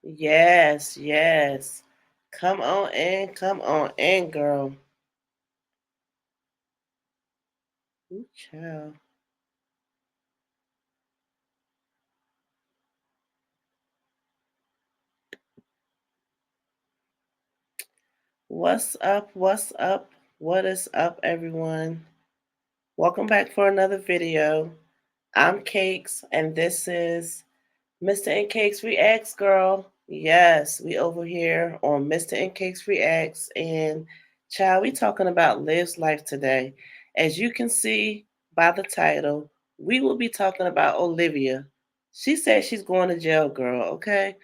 Yes, yes. Come on in, girl. Ooh, child. What's up? What's up? What is up, everyone? Welcome back for another video. I'm Cakes, and this is Mr. and Cakes Reacts, girl. Yes, we over here on Mr. and Cakes Reacts, and child, we talking about Liv's life today. As you can see by the title, we will be talking about Olivia. She said she's going to jail, girl. Okay.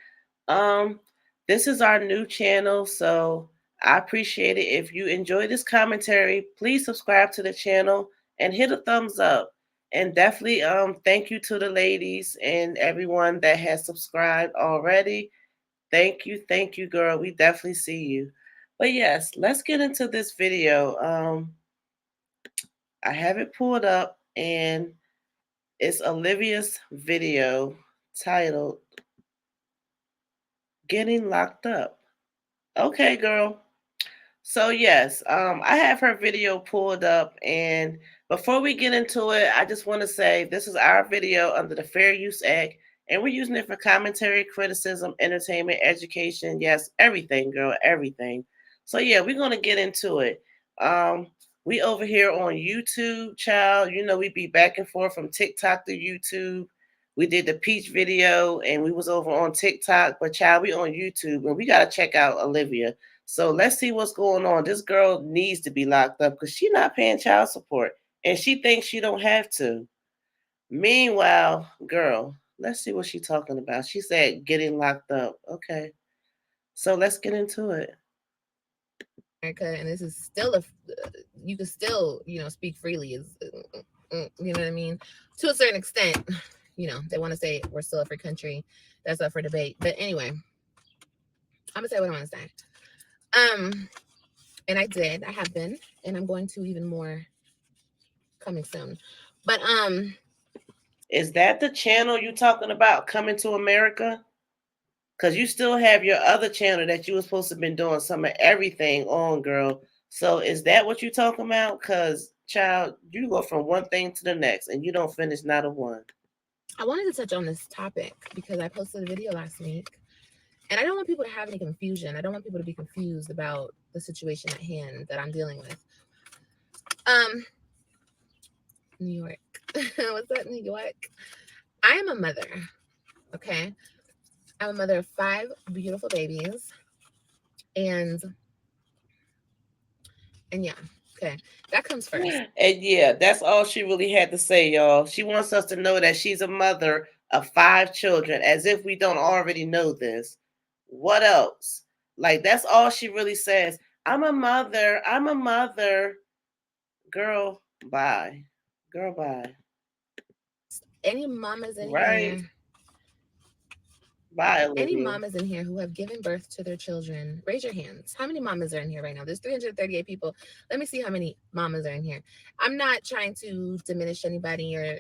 Um, this is our new channel, so I appreciate it. If you enjoy this commentary, please subscribe to the channel and hit a thumbs up. And definitely thank you to the ladies and everyone that has subscribed already. Thank you, girl. We definitely see you. But yes, let's get into this video. I have it pulled up and it's Olivia's video titled Getting Locked Up. Okay, girl. So yes, I have her video pulled up, and before we get into it, I just want to say this is our video under the Fair Use Act, and we're using it for commentary, criticism, entertainment, education, yes, everything, girl, everything. So yeah, we're gonna get into it. Um, we over here on YouTube, child. You know, we be back and forth from TikTok to YouTube. We did the peach video, and we was over on TikTok, but child, we on YouTube, and we gotta check out Olivia. So let's see what's going on. This girl needs to be locked up because she's not paying child support, and she thinks she don't have to. Meanwhile, girl, let's see what she's talking about. She said getting locked up. Okay, so let's get into it. America, and this is still a you can still speak freely is you know what I mean, to a certain extent. They want to say we're still a free country. That's up for debate, but anyway, I'm gonna say what I want to say. um and I have been, and I'm going to even more coming soon. But Is that the channel you talking about, Coming to America? Because you still have your other channel that you were supposed to have been doing some of everything on, girl. So is that what you talking about? Because, child, you go from one thing to the next and you don't finish not a one. I wanted to touch on this topic because I posted a video last week, and I don't want people to have any confusion. I don't want people to be confused about the situation at hand that I'm dealing with. um New York. What's up, New York? I am a mother, okay? I'm a mother of 5 beautiful babies, and yeah, okay. That comes first. And yeah, that's all she really had to say, y'all. She wants us to know that she's a mother of 5 children, as if we don't already know this. What else? Like, that's all she really says. I'm a mother. I'm a mother. Girl, bye. Girl, bye. Any mamas in Right? here, Bye, any Olivia. mamas in here who have given birth to their children, raise your hands. How many mamas are in here right now? There's 338 people. Let me see how many mamas are in here. I'm not trying to diminish anybody, or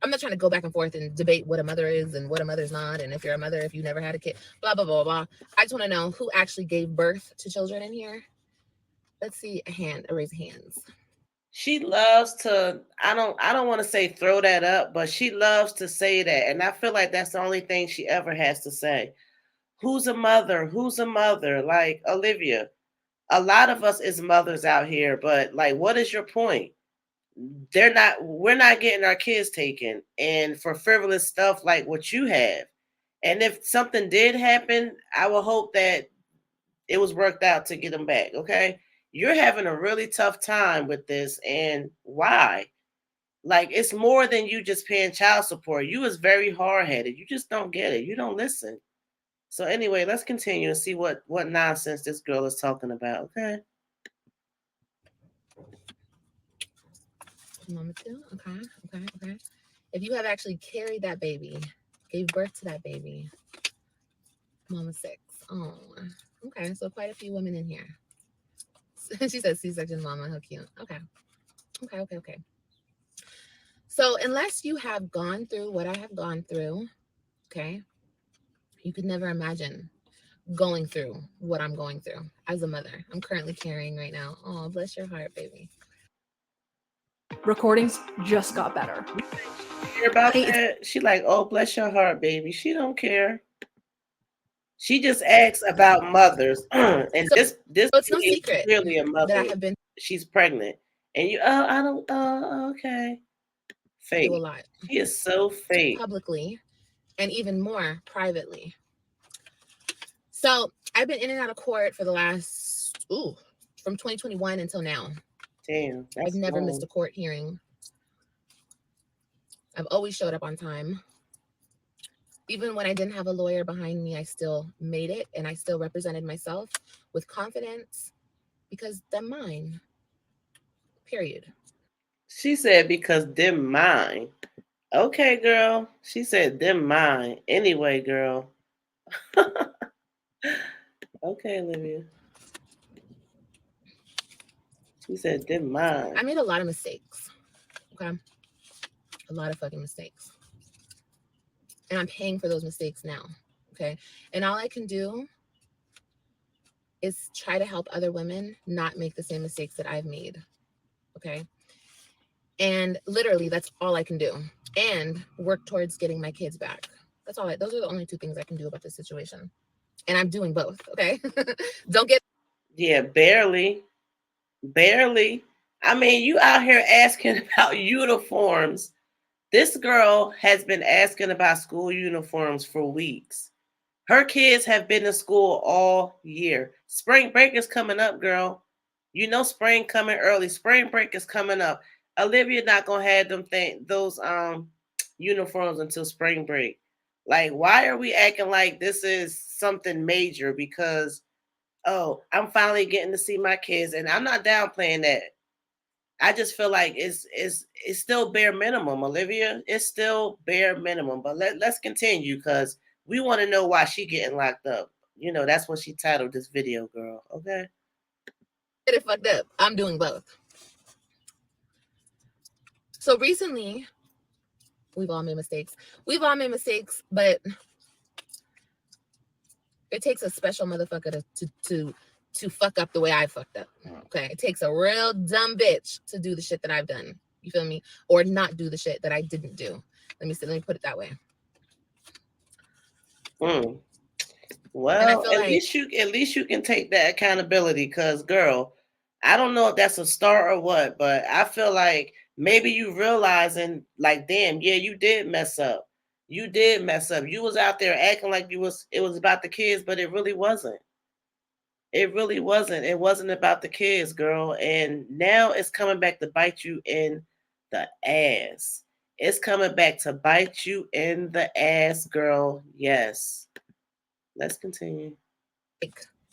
I'm not trying to go back and forth and debate what a mother is and what a mother's not, and if you're a mother, if you never had a kid, blah blah blah blah. I just want to know who actually gave birth to children in here. Let's see a raise of hands. She loves to, I don't want to say throw that up, but she loves to say that. And I feel like that's the only thing she ever has to say. Who's a mother? Who's a mother? Like Olivia. A lot of us is mothers out here, but like what is your point? We're not getting our kids taken and for frivolous stuff like what you have. And if something did happen, I will hope that it was worked out to get them back, okay? You're having a really tough time with this, and why? Like, it's more than you just paying child support. You is very hard headed. You just don't get it. You don't listen. So anyway, let's continue and see what nonsense this girl is talking about. Okay. Mama two. Okay, okay, okay. If you have actually carried that baby, gave birth to that baby, mama six. Oh, okay. So quite a few women in here. She said C-section mama. How cute. Okay, okay, okay, okay. So unless you have gone through what I have gone through, okay, You could never imagine going through what I'm going through as a mother. I'm currently carrying right now. Oh, bless your heart, baby. Recordings just got better. Hear about that? She like, oh, bless your heart, baby. She don't care. She just asks about mothers, and So this it's no lady is secret clearly a that I mother. have been She's pregnant, and you, I don't, okay, through a fake. lot She is so fake. publicly and even more privately. So I've been in and out of court for the last, from 2021 until now. Damn, I've that's never missed long. a court hearing. I've always showed up on time. Even when I didn't have a lawyer behind me, I still made it and I still represented myself with confidence because they're mine. Period. She said because them mine. Okay, girl. She said them mine. Anyway, girl. Okay, Olivia. She said them mine. I made a lot of mistakes. Okay. A lot of fucking mistakes. And I'm paying for those mistakes now. Okay. And all I can do is try to help other women not make the same mistakes that I've made. Okay. And literally, that's all I can do. And work towards getting my kids back. Those are the only two things I can do about this situation. And I'm doing both. Okay. Don't get. Yeah, barely. Barely. I mean, you out here asking about uniforms. This girl has been asking about school uniforms for weeks. Her kids have been to school all year. Spring break is coming up, girl. You know spring coming early. Spring break is coming up. Olivia not gonna have those uniforms until spring break. Like, why are we acting like this is something major? Because I'm finally getting to see my kids, and I'm not downplaying that. I just feel like it's still bare minimum, Olivia. It's still bare minimum. But let's continue because we want to know why she getting locked up. You know, that's what she titled this video, girl. Okay. Get it fucked up. I'm doing both. So recently, we've all made mistakes. But it takes a special motherfucker to fuck up the way I fucked up. Okay. It takes a real dumb bitch to do the shit that I've done. You feel me? Or not do the shit that I didn't do. Let me put it that way. Well, at least you can take that accountability, cause girl, I don't know if that's a start or what, but I feel like maybe you realizing like, damn, yeah, you did mess up. You did mess up. You was out there acting like it was about the kids, but it really wasn't. It really wasn't. It wasn't about the kids, girl. And now it's coming back to bite you in the ass. It's coming back to bite you in the ass, girl. Yes. Let's continue.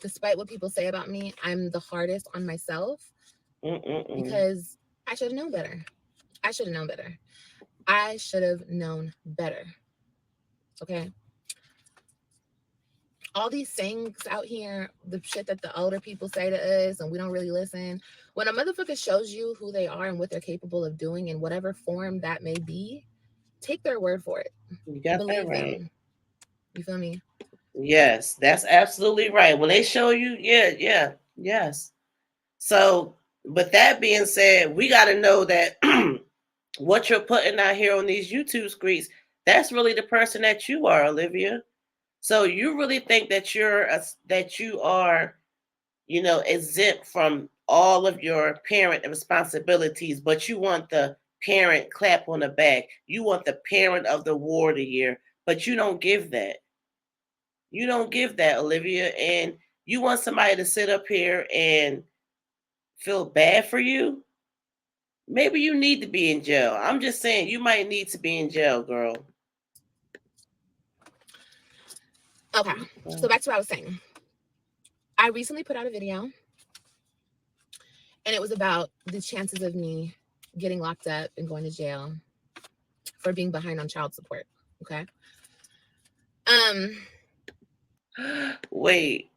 Despite what people say about me, I'm the hardest on myself because I should have known better. I should have known better. I should have known better. Okay. All these sayings out here, the shit that the older people say to us, and we don't really listen. When a motherfucker shows you who they are and what they're capable of doing in whatever form that may be, take their word for it. You got Believe that right. them. You feel me? Yes, that's absolutely right. When they show you, yes. So, with that being said, we got to know that what you're putting out here on these YouTube screens, that's really the person that you are, Olivia. So you really think that you are, exempt from all of your parent responsibilities, but you want the parent clap on the back. You want the parent of the war of the year, but you don't give that. You don't give that, Olivia, and you want somebody to sit up here and feel bad for you. Maybe you need to be in jail. I'm just saying you might need to be in jail, girl. Okay. So back to what I was saying. I recently put out a video and it was about the chances of me getting locked up and going to jail for being behind on child support. Okay. Wait.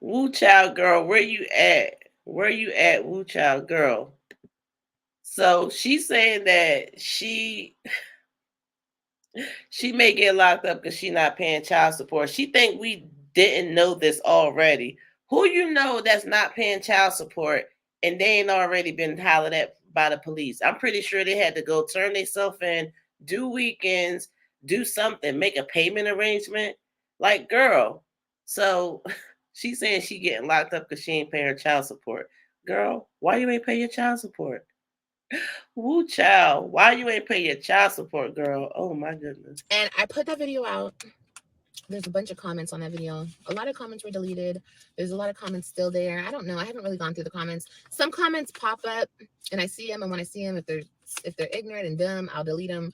Woo child girl, where you at? Where you at, woo child girl? So she's saying that She may get locked up because she not paying child support. She think we didn't know this already. Who you know that's not paying child support and they ain't already been hollered at by the police? I'm pretty sure they had to go turn themselves in, do weekends, do something, make a payment arrangement. Like, girl. So she's saying she getting locked up because she ain't paying her child support. Girl, why you ain't pay your child support? Woo, child. Why you ain't pay your child support, girl? Oh my goodness. And I put that video out. There's a bunch of comments on that video. A lot of comments were deleted. There's a lot of comments still there. I don't know. I haven't really gone through the comments. Some comments pop up and I see them, and when I see them, if they're ignorant and dumb, I'll delete them.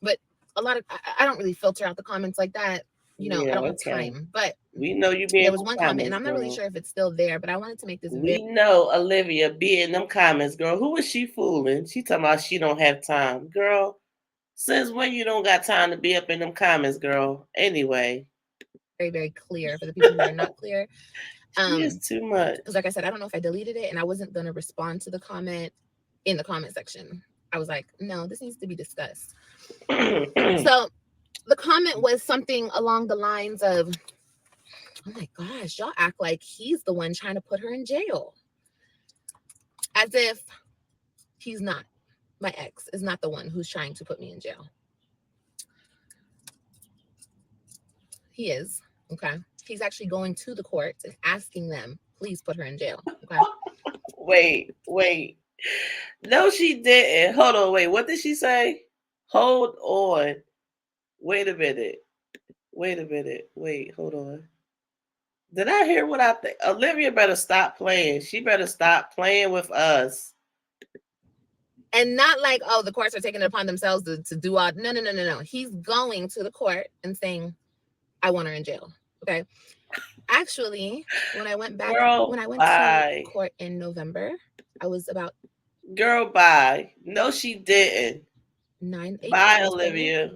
But a lot of I don't really filter out the comments like that. You know, I Yeah, don't have okay. time. But We know you be there in was them one comment, and comments, I'm not really girl. sure if it's still there, but I wanted to make this very We know Olivia be in them comments, girl. Who is she fooling? She talking about she don't have time. Girl, since when you don't got time to be up in them comments, girl? Anyway. very clear for the people who are not clear. She is too much. Because like I said, I don't know if I deleted it, and I wasn't going to respond to the comment in the comment section. I was like, no, this needs to be discussed. So the comment was something along the lines of, oh my gosh, y'all act like he's the one trying to put her in jail. As if he's not. My ex is not the one who's trying to put me in jail. He is. Okay. He's actually going to the courts and asking them, please put her in jail. Okay. Wait. No, she didn't. Hold on, wait. What did she say? Hold on. Wait a minute. Wait, hold on. Did I hear what I think? Olivia better stop playing. She better stop playing with us. And not like, oh, the courts are taking it upon themselves to do all. No. He's going to the court and saying, I want her in jail. Okay. Actually, when I went to court in November, I was about. Girl, bye. No, she didn't. 8 bye, months Olivia.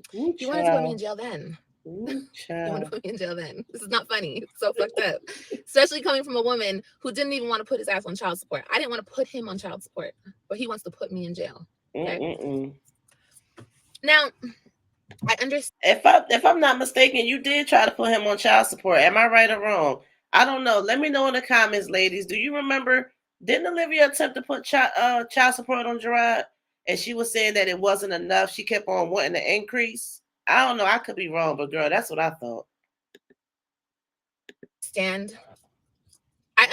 Pregnant. He wanted to put me in jail then. Ooh, He wanted to put me in jail then. This is not funny. It's so fucked up. Especially coming from a woman who didn't even want to put his ass on child support. I didn't want to put him on child support, but he wants to put me in jail. Okay. Now, I understand. If I'm not mistaken, you did try to put him on child support. Am I right or wrong? I don't know. Let me know in the comments, ladies. Do you remember? Didn't Olivia attempt to put child support on Gerard? And she was saying that it wasn't enough. She kept on wanting to increase. I don't know. I could be wrong, but girl, that's what I thought. I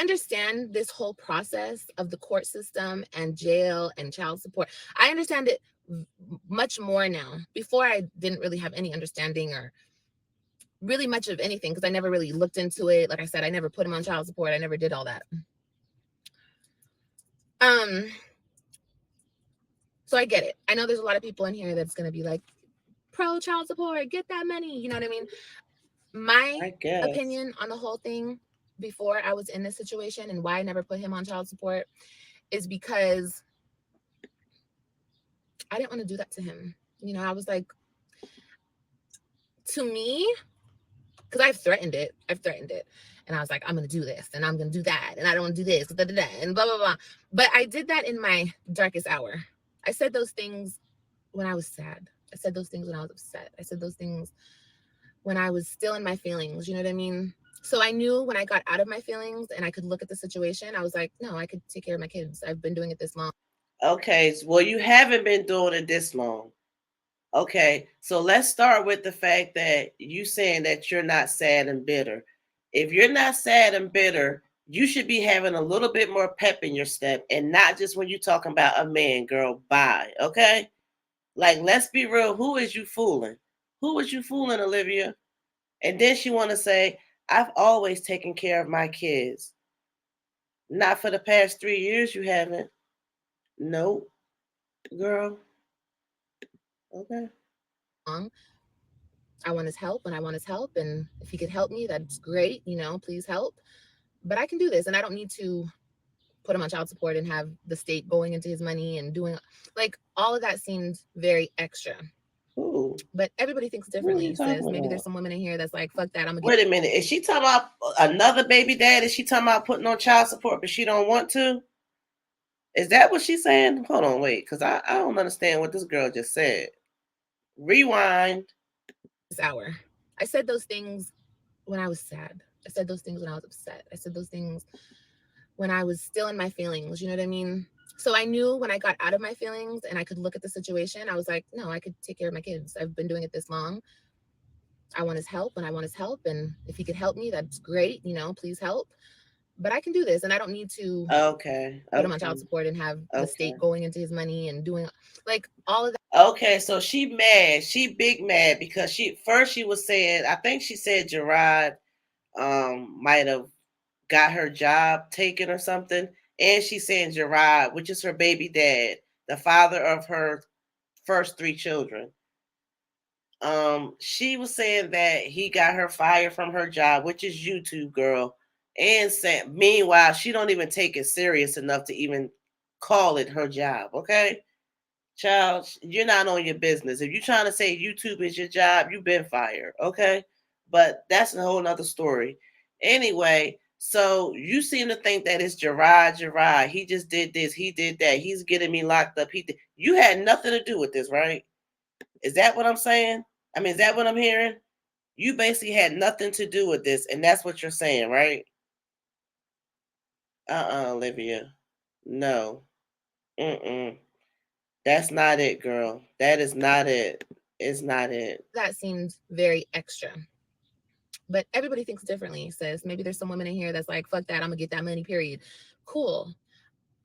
understand this whole process of the court system and jail and child support. I understand it much more now. Before, I didn't really have any understanding or really much of anything because I never really looked into it. Like I said, I never put him on child support. I never did all that. So I get it. I know there's a lot of people in here that's going to be like, pro child support, get that money. You know what I mean? My opinion on the whole thing before I was in this situation and why I never put him on child support is because I didn't want to do that to him. You know, I was like, to me, because I've threatened it. And I was like, I'm going to do this and I'm going to do that. And I don't want to do this and blah, blah, blah. But I did that in my darkest hour. I said those things when I was sad. I said those things when I was upset. I said those things when I was still in my feelings. You know what I mean? So I knew when I got out of my feelings and I could look at the situation, I was like, no, I could take care of my kids. I've been doing it this long. Okay. Well, you haven't been doing it this long. Okay, so let's start with the fact that you saying that you're not sad and bitter. If you're not sad and bitter, you should be having a little bit more pep in your step and not just when you're talking about a man, girl, bye. Okay? Like, let's be real. Who is you fooling? Who is you fooling, Olivia? And then she want to say, I've always taken care of my kids. Not for the past 3 years, you haven't. Nope, girl. Okay. I want his help and I want his help. And if he could help me, that's great. You know, please help. But I can do this and I don't need to put him on child support and have the state going into his money and doing like all of that seemed very extra. Ooh. But everybody thinks differently. Says maybe there's some women in here that's like, fuck that. I'm gonna Wait a minute. Is she talking about another baby dad? Is she talking about putting on child support but she don't want to? Is that what she's saying? Hold on, wait, because I don't understand what this girl just said. Rewind. this hour. I said those things when I was sad. I said those things when I was upset. I said those things when I was still in my feelings. You know what I mean? So I knew when I got out of my feelings and I could look at the situation, I was like, no, I could take care of my kids. I've been doing it this long. I want his help and I want his help. And if he could help me, that's great. You know, please help. But I can do this and I don't need to Okay. put him on child Okay. support and have the Okay. state going into his money and doing like all of that. Okay, so she mad. She big mad because she was saying, I think she said Gerard might have got her job taken or something. And she's saying Gerard, which is her baby dad, the father of her first three children. She was saying that he got her fired from her job, which is YouTube, girl. And said, meanwhile, she don't even take it serious enough to even call it her job. Okay, child, you're not on your business. If you're trying to say YouTube is your job, you've been fired. Okay, but that's a whole nother story. Anyway, so you seem to think that it's Gerard. He just did this. He did that. He's getting me locked up. You had nothing to do with this, right? Is that what I'm saying? I mean, is that what I'm hearing? You basically had nothing to do with this, and that's what you're saying, right? Olivia. No. Mm-mm. That's not it, girl. That is not it. It's not it. That seemed very extra. But everybody thinks differently, sis. Maybe there's some women in here that's like, fuck that, I'm gonna get that money, period. Cool.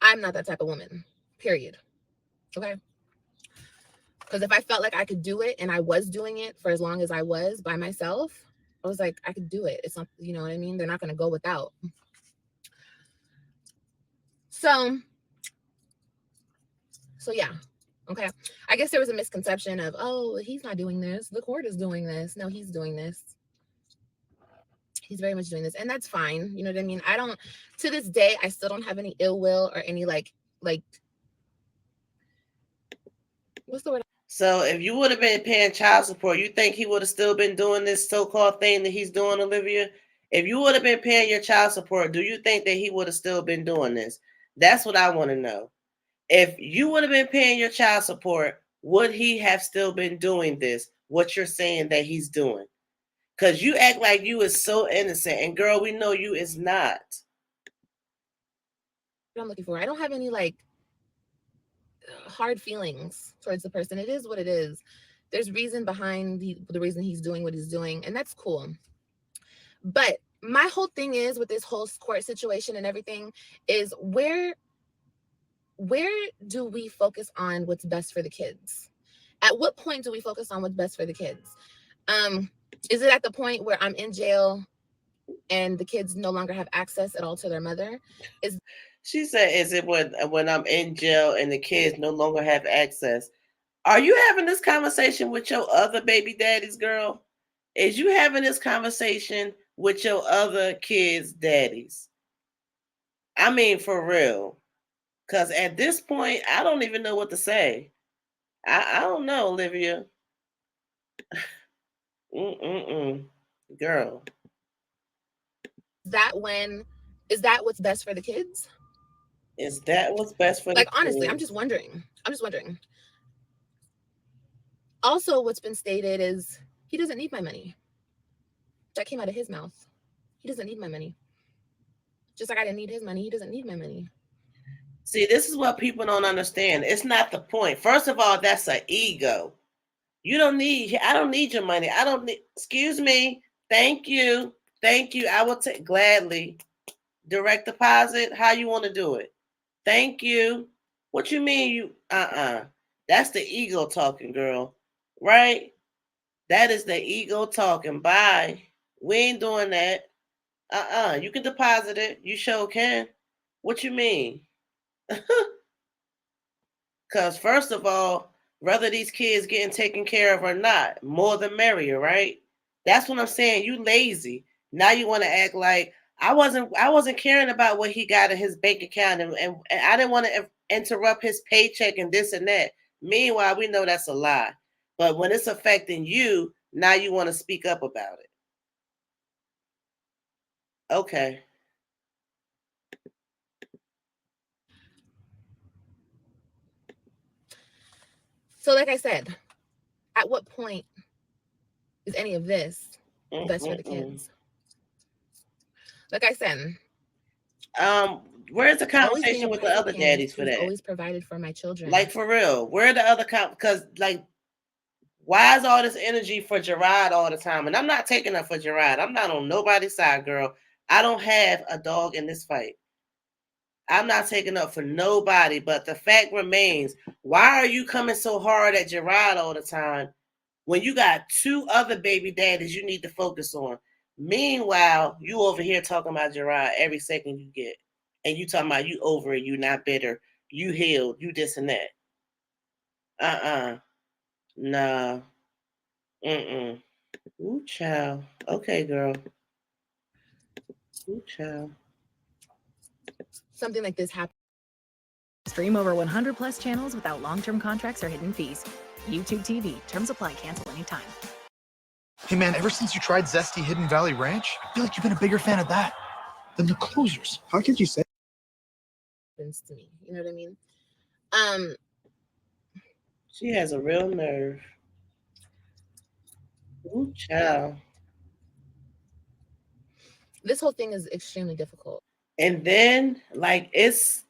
I'm not that type of woman, period. Okay. Because if I felt like I could do it and I was doing it for as long as I was by myself, I was like, I could do it. It's not, you know what I mean? They're not gonna go without. So, so yeah. Okay. I guess there was a misconception of, oh, he's not doing this. The court is doing this. No, he's doing this. He's very much doing this. And that's fine. You know what I mean? I don't, to this day, I still don't have any ill will or any like, what's the word? So if you would have been paying child support, you think he would have still been doing this so-called thing that he's doing, Olivia? If you would have been paying your child support, do you think that he would have still been doing this? That's what I want to know. If you would have been paying your child support, would he have still been doing this? What you're saying that he's doing? Because you act like you is so innocent, and girl, we know you is not. I'm looking for. I don't have any like hard feelings towards the person. It is what it is. There's reason behind the reason he's doing what he's doing, and that's cool. But my whole thing is with this whole court situation and everything is where do we focus on what's best for the kids? At what point do we focus on what's best for the kids? Is it at the point where I'm in jail and the kids no longer have access at all to their mother? Is She said, "Is it when I'm in jail and the kids no longer have access?" Are you having this conversation with your other baby daddies, girl? Is you having this conversation with your other kids' daddies? I mean, for real. Because at this point, I don't even know what to say. I don't know, Olivia. Mm-mm-mm. Girl. that when is that what's best for the kids? Is that what's best for the Like honestly, I'm kids? just wondering. I'm just wondering. Also, what's been stated is he doesn't need my money. That came out of his mouth. He doesn't need my money. Just like I didn't need his money, he doesn't need my money. See, this is what people don't understand. It's not the point. First of all, that's an ego. I don't need your money. I don't need, excuse me. Thank you. Thank you. I will take gladly. Direct deposit. How you want to do it? Thank you. What you mean That's the ego talking, girl. Right? That is the ego talking. Bye. We ain't doing that. You can deposit it. You sure can. What you mean? Because first of all, whether these kids getting taken care of or not, more the merrier, right? That's what I'm saying. You lazy. Now you want to act like I wasn't caring about what he got in his bank account, and I didn't want to interrupt his paycheck and this and that. Meanwhile, we know that's a lie. But when it's affecting you, now you want to speak up about it. Okay. So, like I said, at what point is any of this the best for the Mm-mm-mm. kids? Like I said, Where's the always being conversation a with the present other parent daddies for who's that? always provided for my children. Like for real, where are the other Because like, why is all this energy for Gerard all the time? And I'm not taking up for Gerard. I'm not on nobody's side, girl. I don't have a dog in this fight. I'm not taking up for nobody. But the fact remains, why are you coming so hard at Gerard all the time when you got two other baby daddies you need to focus on? Meanwhile, you over here talking about Gerard every second you get. And you talking about you over it, you not bitter, you healed, you this and that. Uh-uh. Nah. Mm-mm. Ooh, child. Okay, girl. Ooh, child. Something like this happens. Stream over 100 plus channels without long-term contracts or hidden fees. YouTube TV. Terms apply. Cancel anytime. Hey man, ever since you tried Zesty Hidden Valley Ranch, I feel like you've been a bigger fan of that than the closures. How could you say? To me, you know what I mean? She has a real nerve. Ooh, child. This whole thing is extremely difficult. And then, like, it's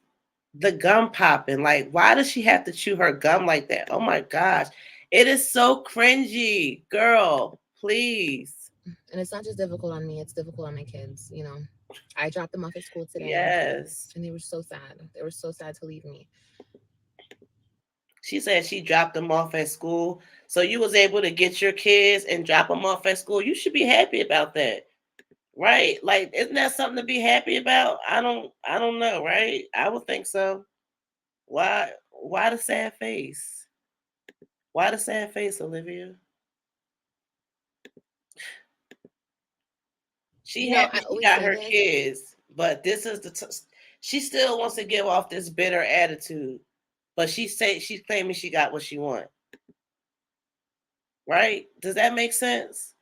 the gum popping. Like, why does she have to chew her gum like that? Oh my gosh. It is so cringy. Girl, please. And it's not just difficult on me, it's difficult on my kids. You know, I dropped them off at school today. Yes. And they were so sad. They were so sad to leave me. She said she dropped them off at school. So you was able to get your kids and drop them off at school. You should be happy about that. Right? Like, isn't that something to be happy about? I don't know, right? I would think so. Why the sad face? Why the sad face, Olivia? She happy I she always got say her this. kids, but this is she still wants to give off this bitter attitude. But she's claiming she got what she want. Right? Does that make sense?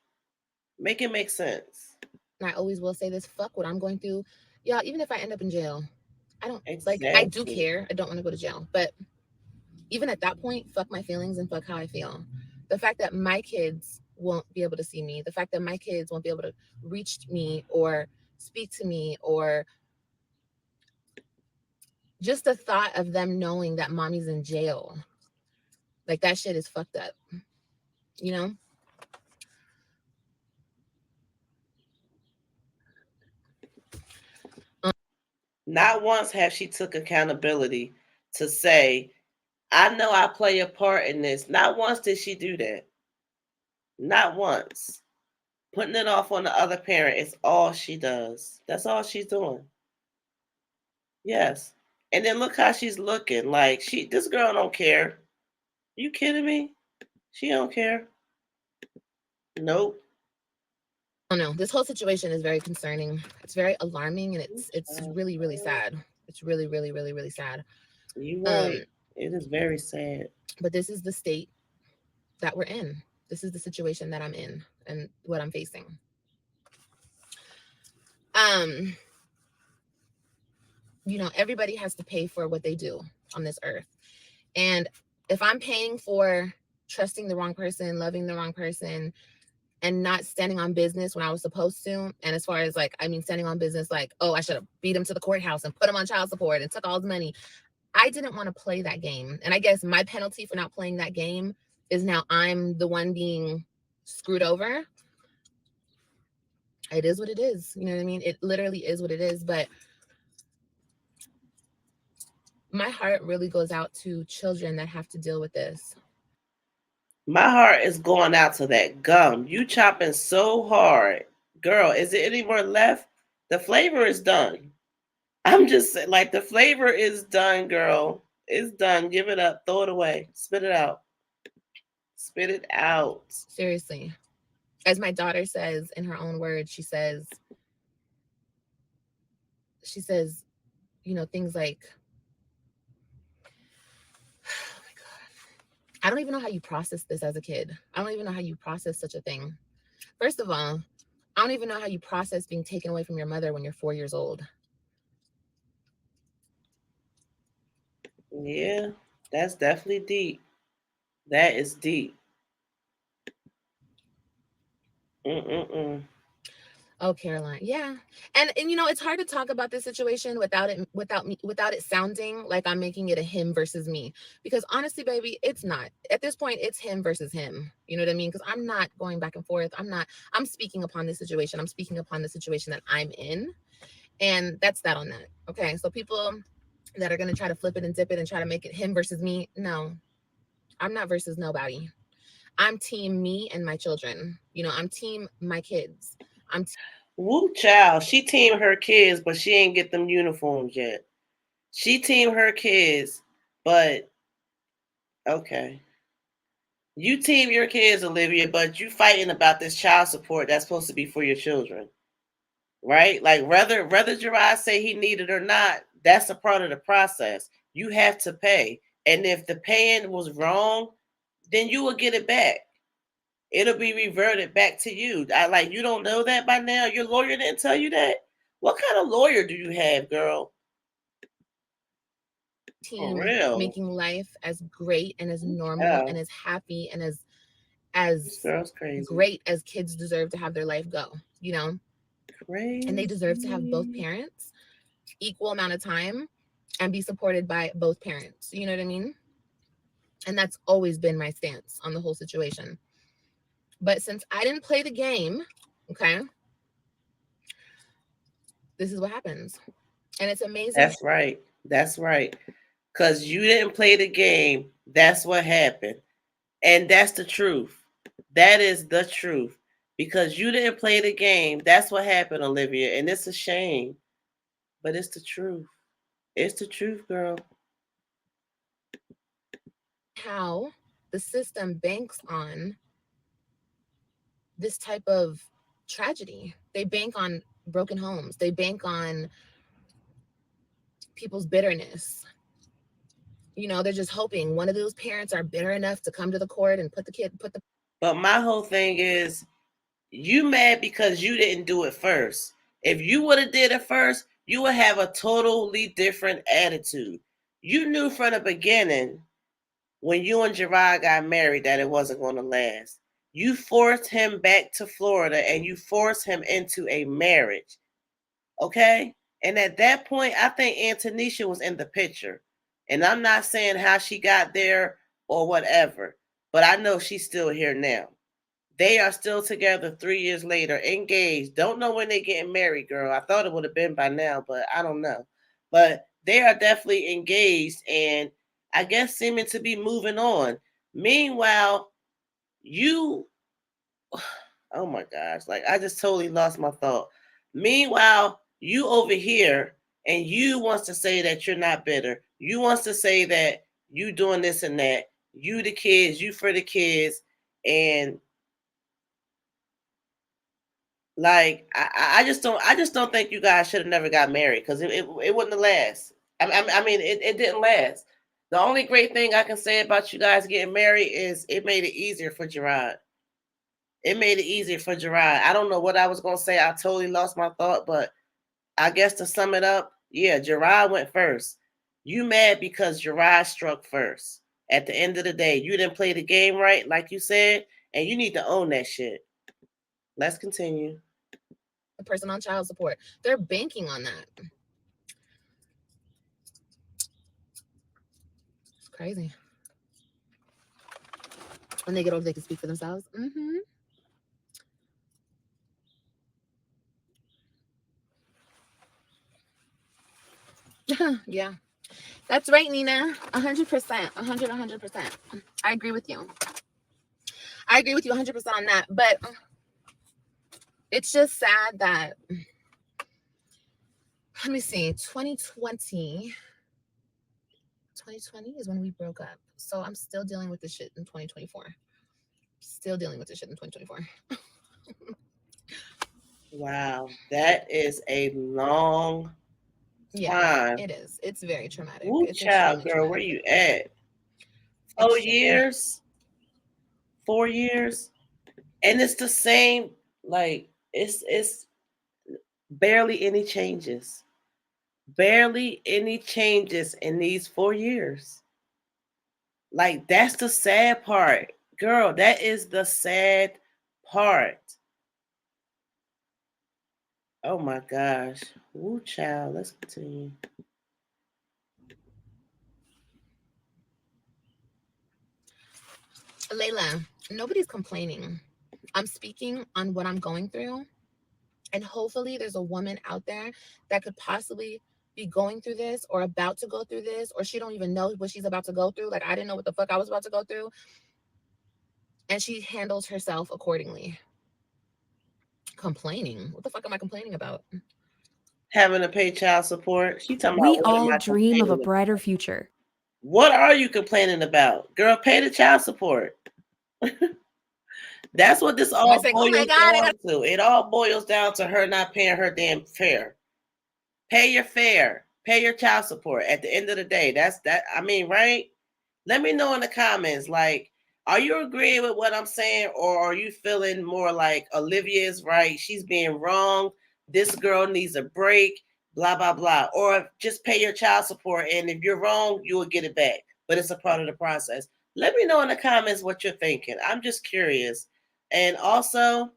Make it make sense. And I always will say this, fuck what I'm going through. Yeah, even if I end up in jail, I don't Exactly. like I do care. I don't want to go to jail. But even at that point, fuck my feelings and fuck how I feel. The fact that my kids won't be able to see me, the fact that my kids won't be able to reach me or speak to me, or just the thought of them knowing that mommy's in jail, like that shit is fucked up, you know? Not once have she took accountability to say, I know I play a part in this. Not once did she do that. Not once. Putting it off on the other parent is all she does. That's all she's doing. Yes. And then look how she's looking. Like this girl don't care. You kidding me? She don't care. Nope. Oh no, this whole situation is very concerning. It's very alarming, and it's really, really sad. It's really, really, really, really sad. You right. It is very sad. But this is the state that we're in. This is the situation that I'm in and what I'm facing. You know, everybody has to pay for what they do on this earth. And if I'm paying for trusting the wrong person, loving the wrong person, and not standing on business when I was supposed to, and as far as like, I mean, standing on business, like, oh, I should have beat him to the courthouse and put him on child support and took all his money. I didn't want to play that game. And I guess my penalty for not playing that game is now I'm the one being screwed over. It is what it is. You know what I mean? It literally is what it is. But my heart really goes out to children that have to deal with this. My heart is going out to that gum. You chopping so hard. Girl, is there any more left? The flavor is done. I'm just saying, like, the flavor is done, girl. It's done. Give it up. Throw it away. Spit it out. Spit it out. Seriously. As my daughter says in her own words, she says, you know, things like, oh my God, I don't even know how you process this as a kid. I don't even know how you process such a thing. First of all, I don't even know how you process being taken away from your mother when you're 4 years old. Yeah, that's definitely deep. That is deep. Mm-mm-mm. Oh, Caroline, yeah, and you know it's hard to talk about this situation without it sounding like I'm making it a him versus me, because honestly, baby, it's not. At this point, it's him versus him. You know what I mean? Because I'm not going back and forth. I'm not. I'm speaking upon this situation. I'm speaking upon the situation that I'm in, and that's that on that. Okay, so people that are gonna try to flip it and dip it and try to make it him versus me, no, I'm not versus nobody. I'm team me and my children. You know, I'm team my kids. I'm Woo child. She team her kids, but she ain't get them uniforms yet. She team her kids, but okay. You team your kids, Olivia, but you fighting about this child support that's supposed to be for your children. Right? Like whether Gerard say he needed or not, that's a part of the process. You have to pay. And if the paying was wrong, then you will get it back. It'll be reverted back to you. I like you don't know that by now. Your lawyer didn't tell you that. What kind of lawyer do you have, girl? For team real. making life as great and as normal Yeah. and as happy and This as girl's crazy. great as kids deserve to have their life go, you know? And they deserve to have both Crazy. parents equal amount of time and be supported by both parents. You know what I mean? And that's always been my stance on the whole situation. But since I didn't play the game, okay, this is what happens. And it's amazing. That's right. That's right. Because you didn't play the game. That's what happened. And that's the truth. That is the truth. Because you didn't play the game. That's what happened, Olivia. And it's a shame. But it's the truth. It's the truth, girl. How the system banks on this type of tragedy. They bank on broken homes. They bank on people's bitterness. You know, they're just hoping one of those parents are bitter enough to come to the court and put the But my whole thing is you mad because you didn't do it first. If you would have did it first, you would have a totally different attitude. You knew from the beginning when you and Gerard got married that it wasn't going to last. You forced him back to Florida and you forced him into a marriage. Okay? And at that point, I think Antonisha was in the picture. And I'm not saying how she got there or whatever, but I know she's still here now. They are still together 3 years later, engaged. Don't know when they're getting married, girl. I thought it would have been by now, but I don't know. But they are definitely engaged and I guess seeming to be moving on. Meanwhile, you, oh my gosh, like I just totally lost my thought. Meanwhile, you over here and you wants to say that you're not bitter. You wants to say that you doing this and that. You the kids, you for the kids, and like I just don't think you guys should have never got married because it wouldn't have last. I mean it didn't last. The only great thing I can say about you guys getting married is it made it easier for Gerard. It made it easier for Gerard. I don't know what I was gonna say. I totally lost my thought, but I guess to sum it up, yeah, Gerard went first. You mad because Gerard struck first. At the end of the day, you didn't play the game right, like you said, and you need to own that shit. Let's continue. person on child support. They're banking on that. It's crazy. When they get older, they can speak for themselves. Yeah. That's right, Nina. 100%. 100%. I agree with you. I agree with you 100% on that. But it's just sad that, let me see, 2020 is when we broke up. So I'm still dealing with this shit in 2024. Still dealing with this shit in 2024. Wow, that is a long Yeah, time. it is. It's very traumatic. Woo, It's child, extremely girl, where traumatic. you at? Four Extremely. years, 4 years, and it's the same. Like it's barely any changes. Barely any changes in these 4 years. Like that's the sad part, girl. That is the sad part. Oh my gosh. Woo, child. Let's continue. Layla, nobody's complaining. I'm speaking on what I'm going through. And hopefully there's a woman out there that could possibly be going through this or about to go through this, or she don't even know what she's about to go through. Like, I didn't know what the fuck I was about to go through. And she handles herself accordingly. Complaining? What the fuck am I complaining about? Having to pay child support. She talking We about what am all I dream of a complaining brighter about? future. What are you complaining about? Girl, pay the child support. That's what this all Saying, oh my boils God, down to. It all boils down to her not paying her damn fare. Pay your fare. Pay your child support. At the end of the day, that's that. I mean, right? Let me know in the comments. Like, are you agreeing with what I'm saying, or are you feeling more like Olivia is right? She's being wrong. This girl needs a break. Blah blah blah. Or just pay your child support, and if you're wrong, you will get it back. But it's a part of the process. Let me know in the comments what you're thinking. I'm just curious. And also,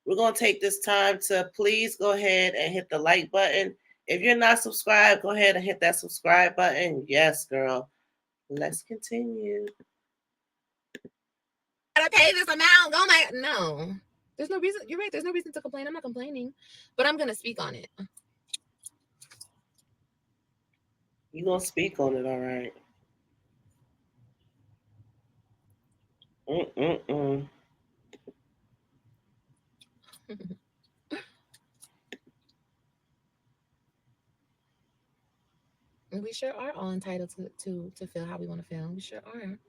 we're going to take this time to please go ahead and hit the like button. If you're not subscribed, go ahead and hit that subscribe button. Yes, girl. Let's continue. Gotta pay this amount. Oh my, no. There's no reason. You're right. There's no reason to complain. I'm not complaining, but I'm gonna speak on it. You're going to speak on it, all right. Mm-mm-mm. We sure are all entitled to feel how we want to feel. We sure are. And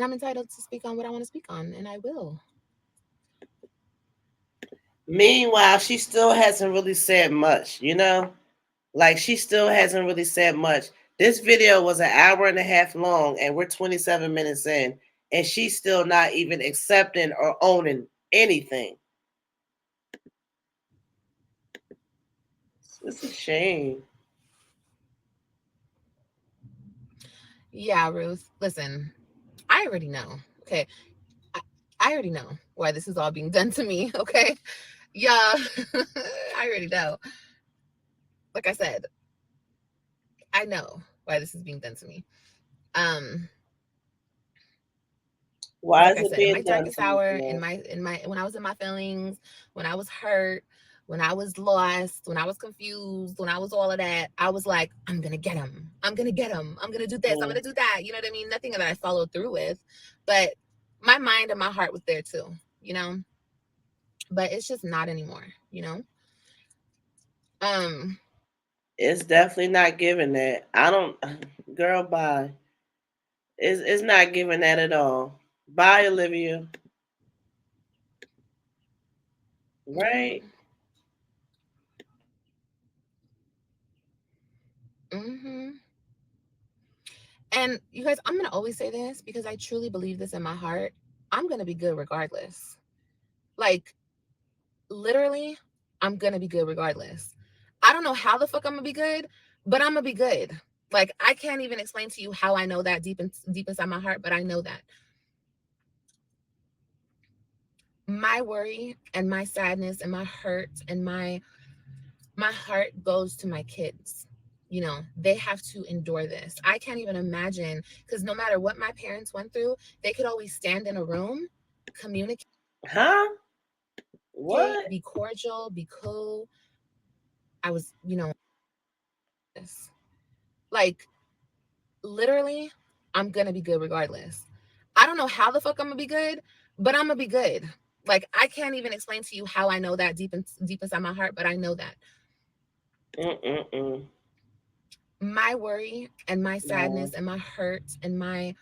I'm entitled to speak on what I want to speak on, and I will. Meanwhile, she still hasn't really said much, you know? Like, she still hasn't really said much. This video was an hour and a half long, and we're 27 minutes in, and she's still not even accepting or owning anything. It's a shame. Yeah, Ruth. Listen, I already know. Okay. I already know why this is all being done to me. Okay. Yeah. I already know. Like I said, I know why this is being done to me. Why Like is I it said, in being my done darkest to you? hour, in my when I was in my feelings, when I was hurt, when I was lost, when I was confused, when I was all of that, I was like, I'm gonna get him. I'm gonna get him. I'm gonna do this. I'm gonna do that. You know what I mean? Nothing that I followed through with, but my mind and my heart was there too. You know, but it's just not anymore. You know. It's definitely not giving that. I don't, girl, bye. It's not giving that at all. Bye, Olivia. Right? Mm-hmm. And you guys, I'm gonna always say this because I truly believe this in my heart. I'm gonna be good regardless. Like, literally, I'm gonna be good regardless. I don't know how the fuck I'm gonna be good, but I'm gonna be good. Like, I can't even explain to you how I know that deep inside my heart, but I know that. My worry and my sadness and my hurt and my heart goes to my kids. You know, they have to endure this. I can't even imagine, because no matter what my parents went through, they could always stand in a room, communicate, Huh? What? be cordial, be cool. I was, this. Like, literally, I'm gonna be good regardless. I don't know how the fuck I'm gonna be good, but I'm gonna be good. Like, I can't even explain to you how I know that deep inside my heart, but I know that. Mm-mm-mm. My worry and my No. sadness and my hurt and my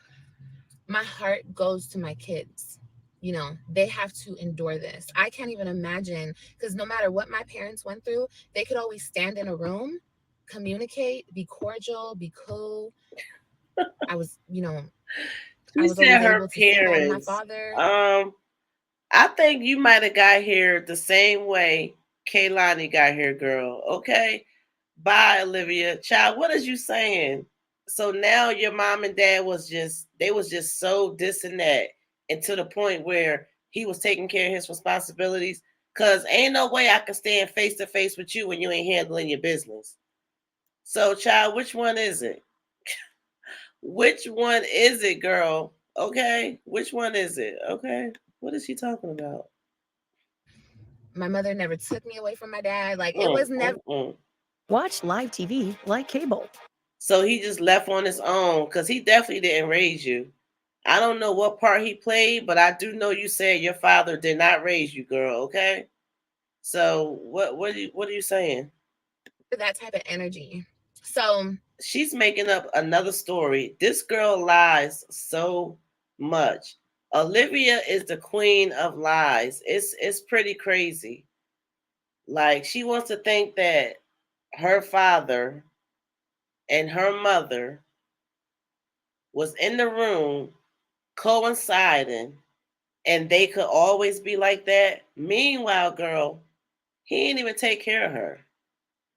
heart goes to my kids. You know, they have to endure this. I can't even imagine, because no matter what my parents went through, they could always stand in a room, communicate, be cordial, be cool. I was, She I was said always her able to say hi to my parents. father. I think you might have got here the same way Kaylani got here, girl. Okay? Bye, Olivia. Child, what is you saying? So now your mom and dad they was just so this and that, and to the point where he was taking care of his responsibilities. Cause ain't no way I can stand face to face with you when you ain't handling your business. So, child, which one is it? Which one is it, girl? Okay, which one is it? Okay, what is she talking about? My mother never took me away from my dad. Like, it was never. Watch live TV like cable. So he just left on his own because he definitely didn't raise you. I don't know what part he played, but I do know you said your father did not raise you, girl. Okay. So what are you saying? That type of energy. So she's making up another story. This girl lies so much. Olivia is the queen of lies. It's pretty crazy. Like she wants to think that her father and her mother was in the room coinciding and they could always be like that. Meanwhile, girl, he ain't even take care of her.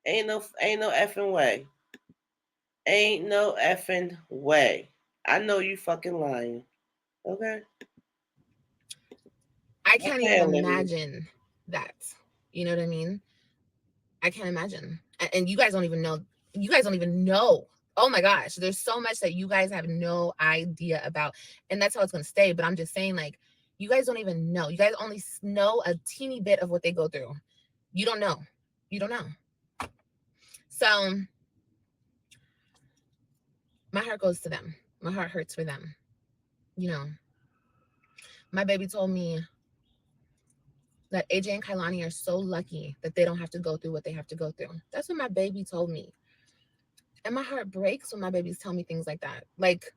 Ain't no effing way. Ain't no effing way. I know you fucking lying. Okay. I can't even imagine that. You know what I mean? I can't imagine. And you guys don't even know. You guys don't even know. Oh my gosh, there's so much that you guys have no idea about. And that's how it's going to stay. But I'm just saying, like, you guys don't even know. You guys only know a teeny bit of what they go through. You don't know. You don't know. So my heart goes to them. My heart hurts for them. You know, my baby told me that AJ and Kailani are so lucky that they don't have to go through what they have to go through. That's what my baby told me. And my heart breaks when my babies tell me things like that. Like,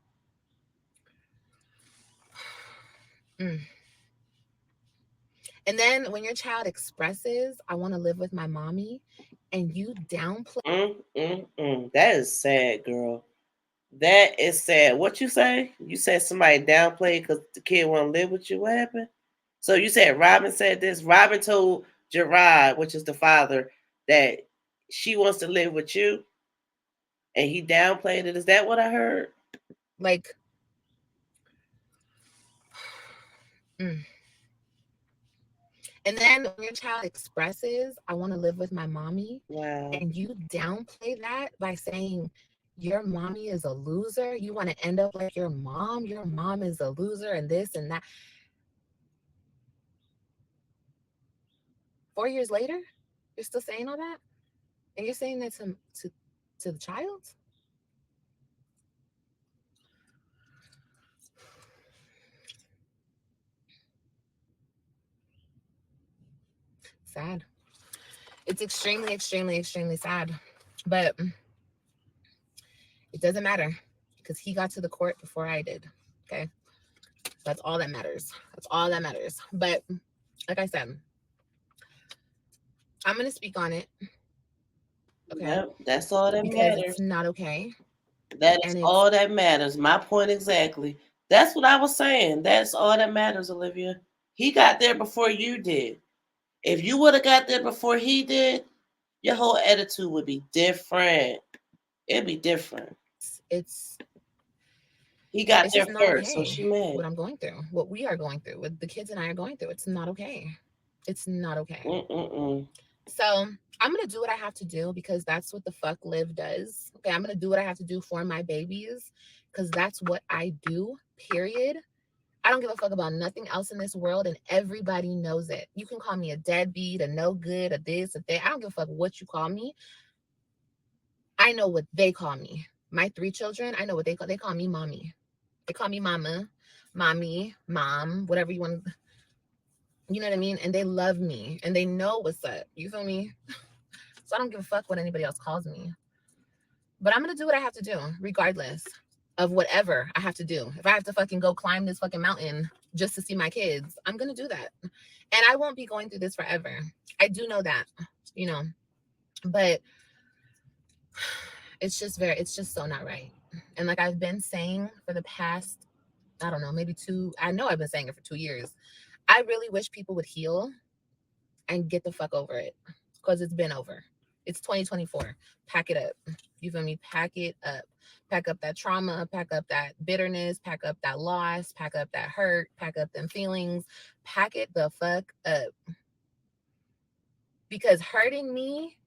And then when your child expresses, I want to live with my mommy, and you downplay. That is sad, girl. That is sad. What you say? You said somebody downplayed because the kid want to live with you. What happened? So you said Robin said this. Robin told Gerard, which is the father, that she wants to live with you, and he downplayed it. Is that what I heard? Like, And then when your child expresses, I want to live with my mommy, wow, and you downplay that by saying your mommy is a loser, you want to end up like your mom is a loser, and this and that. 4 years later, you're still saying all that? And you're saying that to the child? Sad. It's extremely, extremely, extremely sad. But it doesn't matter because he got to the court before I did. Okay. That's all that matters. That's all that matters. But like I said, I'm going to speak on it. Okay. Yep, that's all that because matters. It's not okay. That is all that matters. My point exactly. That's what I was saying. That's all that matters, Olivia. He got there before you did. If you would have got there before he did, your whole attitude would be different. It'd be different. It's he got there first, okay, so she mad. What I'm going through, what we are going through, what the kids and I are going through, it's not okay. It's not okay. So I'm gonna do what I have to do because that's what the fuck Liv does. Okay, I'm gonna do what I have to do for my babies because that's what I do. Period. I don't give a fuck about nothing else in this world, and everybody knows it. You can call me a deadbeat, a no good, a this, a that. I don't give a fuck what you call me. I know what they call me. My 3 children, I know what they call. They call me mommy. They call me mama, mommy, mom, whatever you want. You know what I mean? And they love me, and they know what's up. You feel me? So I don't give a fuck what anybody else calls me. But I'm gonna do what I have to do, regardless of whatever I have to do. If I have to fucking go climb this fucking mountain just to see my kids, I'm gonna do that. And I won't be going through this forever. I do know that, you know. But it's just so not right. And like I've been saying for the past, I don't know, maybe 2, I know I've been saying it for 2 years. I really wish people would heal and get the fuck over it because it's been over. It's 2024. Pack it up. You feel me? Pack it up. Pack up that trauma, pack up that bitterness, pack up that loss, pack up that hurt, pack up them feelings. Pack it the fuck up. because hurting me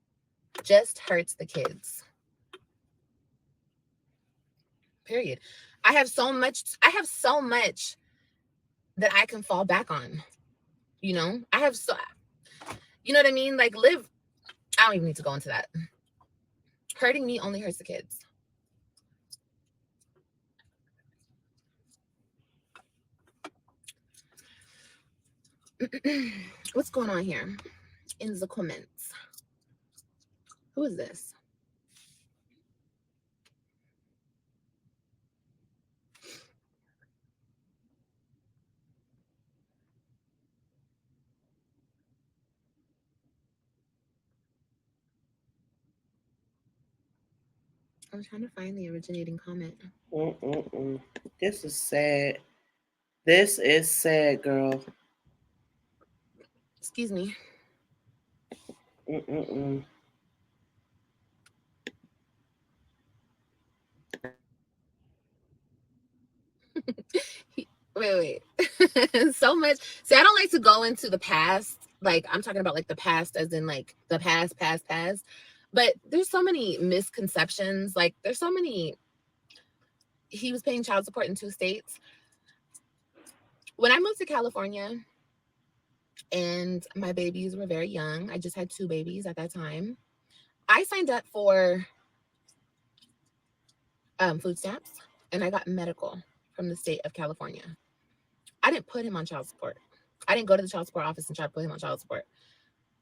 just hurts the kids. Period. I have so much that I can fall back on. You know, I have so, you know what I mean? Like, live, I don't even need to go into that. Hurting me only hurts the kids. What's going on here in the comments? Who is this? I'm trying to find the originating comment. This is sad. This is sad, girl. Excuse me. Wait. So much. See, I don't like to go into the past. Like, I'm talking about like the past as in like the past. But there's so many misconceptions. Like, there's so many. He was paying child support in 2 states. When I moved to California and my babies were very young, I just had 2 babies at that time. I signed up for food stamps and I got medical from the state of California. I didn't put him on child support. I didn't go to the child support office and try to put him on child support.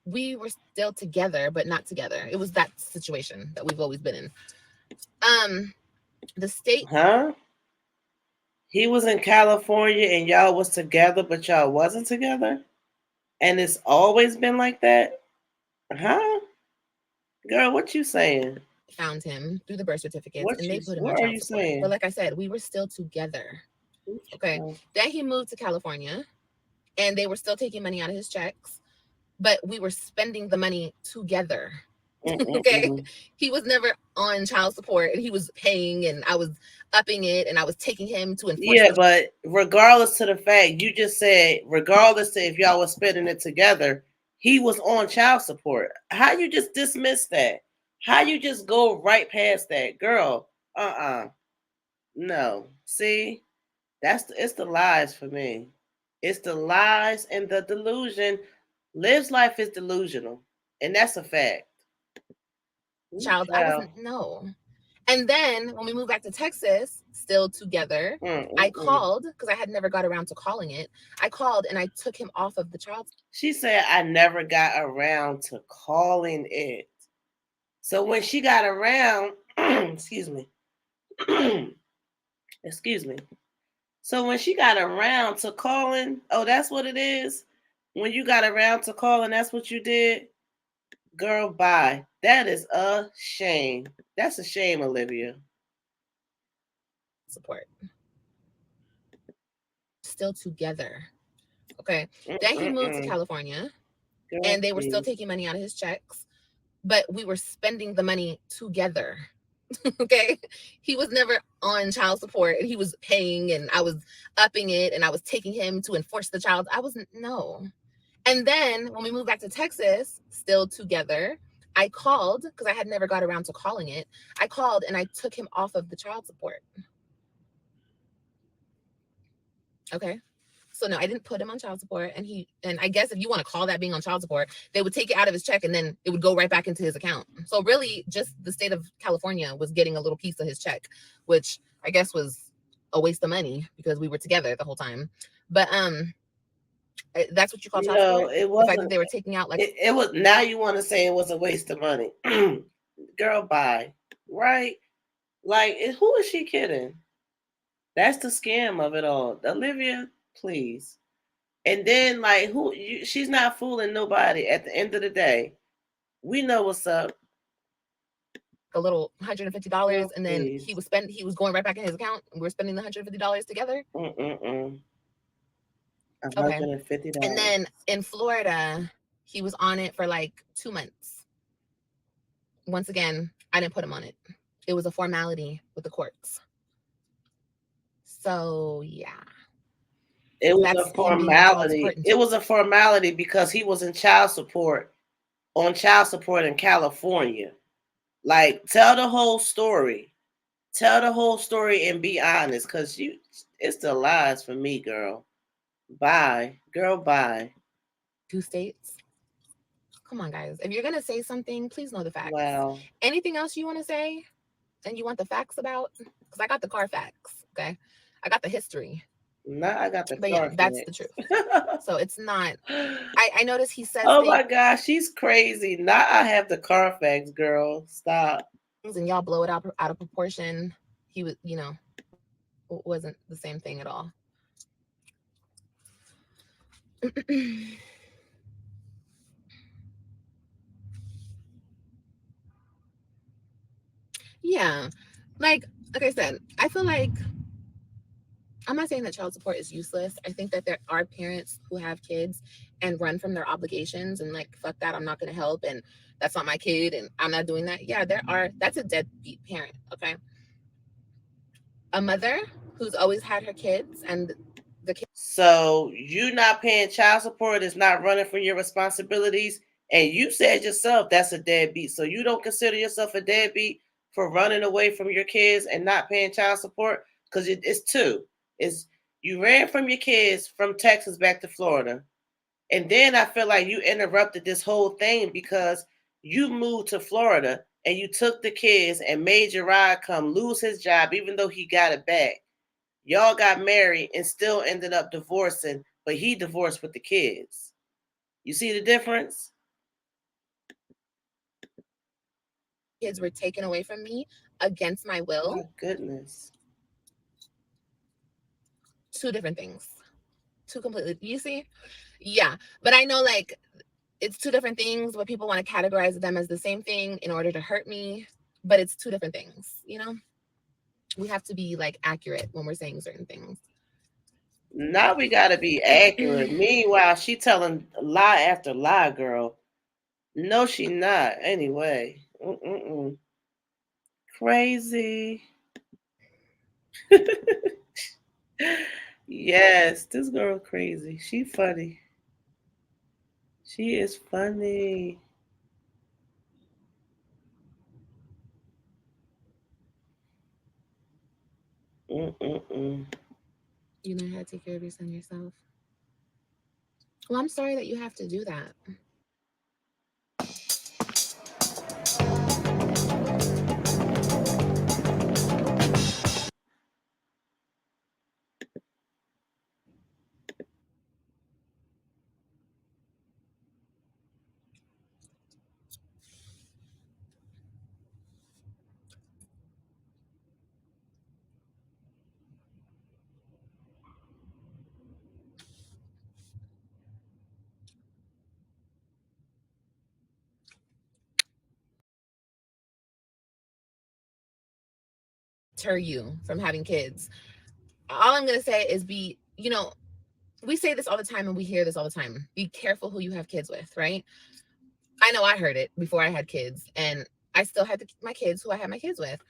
We were still together, but not together. It was that situation that we've always been in. The state. Huh? He was in California and y'all was together, but y'all wasn't together? And it's always been like that? Huh? Girl, what you saying? Found him through the birth certificates and they put him what on are child you support. saying? But like I said, we were still together. Okay. Then he moved to California and they were still taking money out of his checks, but we were spending the money together. Okay. He was never on child support and he was paying and I was upping it and I was taking him to enforce. Yeah, but regardless to the fact, you just said, regardless to if y'all was spending it together, he was on child support. How you just dismiss that? How you just go right past that? Girl, no. See, it's the lies for me. It's the lies and the delusion. Liv's life is delusional, and that's a fact. Child, I wasn't, no. And then when we moved back to Texas, still together, I called because I had never got around to calling it. I called and I took him off of the child. She said, I never got around to calling it. So when she got around, excuse me. Excuse me. So when she got around to calling, oh, that's what it is? When you got around to calling, that's what you did? Girl, bye. That is a shame. That's a shame, Olivia. Support. Still together. Okay. Then he moved to California and they were still taking money out of his checks, but we were spending the money together. Okay. He was never on child support and he was paying and I was upping it and I was taking him to enforce the child. I wasn't, no. And then when we moved back to Texas, still together, I called because I had never got around to calling it. I called and I took him off of the child support. Okay. So no, I didn't put him on child support and I guess if you want to call that being on child support, they would take it out of his check and then it would go right back into his account. So really just the state of California was getting a little piece of his check, which I guess was a waste of money because we were together the whole time. But that's what you call child support? It wasn't. The fact that they were taking out like it was. Now you want to say it was a waste of money. Girl, bye. Right? Like, who is she kidding? That's the scam of it all. Olivia, please. And then, like, she's not fooling nobody at the end of the day. We know what's up. A little $150 and then he was going right back in his account and we were spending the $150 together. $150. Okay. And then in Florida, he was on it for like 2 months. Once again, I didn't put him on it. It was a formality with the courts. So yeah. It was a formality. It was a formality because he was in child support on child support in California. Like, tell the whole story. Tell the whole story and be honest, because it's the lies for me, girl. Bye. Girl, bye. 2 states. Come on, guys. If you're going to say something, please know the facts. Wow. Anything else you want to say and you want the facts about? Because I got the car facts, okay? I got the history. Now I got the But car yeah, that's the truth. So it's not. I noticed he says oh things. My gosh, she's crazy. Now I have the Carfax, girl. Stop. And y'all blow it out of proportion. He was, wasn't the same thing at all. Yeah, like I said, I feel like I'm not saying that child support is useless. I think that there are parents who have kids and run from their obligations and like, fuck that, I'm not going to help, and that's not my kid and I'm not doing that. Yeah, that's a deadbeat parent, okay? A mother who's always had her kids and the kids. So you not paying child support is not running from your responsibilities. And you said yourself that's a deadbeat. So you don't consider yourself a deadbeat for running away from your kids and not paying child support? Because it's two. It's you ran from your kids from Texas back to Florida. And then I feel like you interrupted this whole thing because you moved to Florida and you took the kids and made your ride come lose his job, even though he got it back. Y'all got married and still ended up divorcing, but he divorced with the kids. You see the difference? Kids were taken away from me against my will. My goodness. 2 different things. 2 completely. You see? Yeah. But I know like it's 2 different things, but people want to categorize them as the same thing in order to hurt me. But it's 2 different things, We have to be like accurate when we're saying certain things. Now we gotta be accurate. Meanwhile, she telling lie after lie, girl. No, she not. Anyway. Crazy. Yes, this girl crazy. She funny. She is funny. You know how to take care of your son yourself. Well, I'm sorry that you have to do that. Deter you from having kids. All I'm going to say is we say this all the time and we hear this all the time. Be careful who you have kids with, right? I know I heard it before I had kids, and I still had my kids who I had my kids with.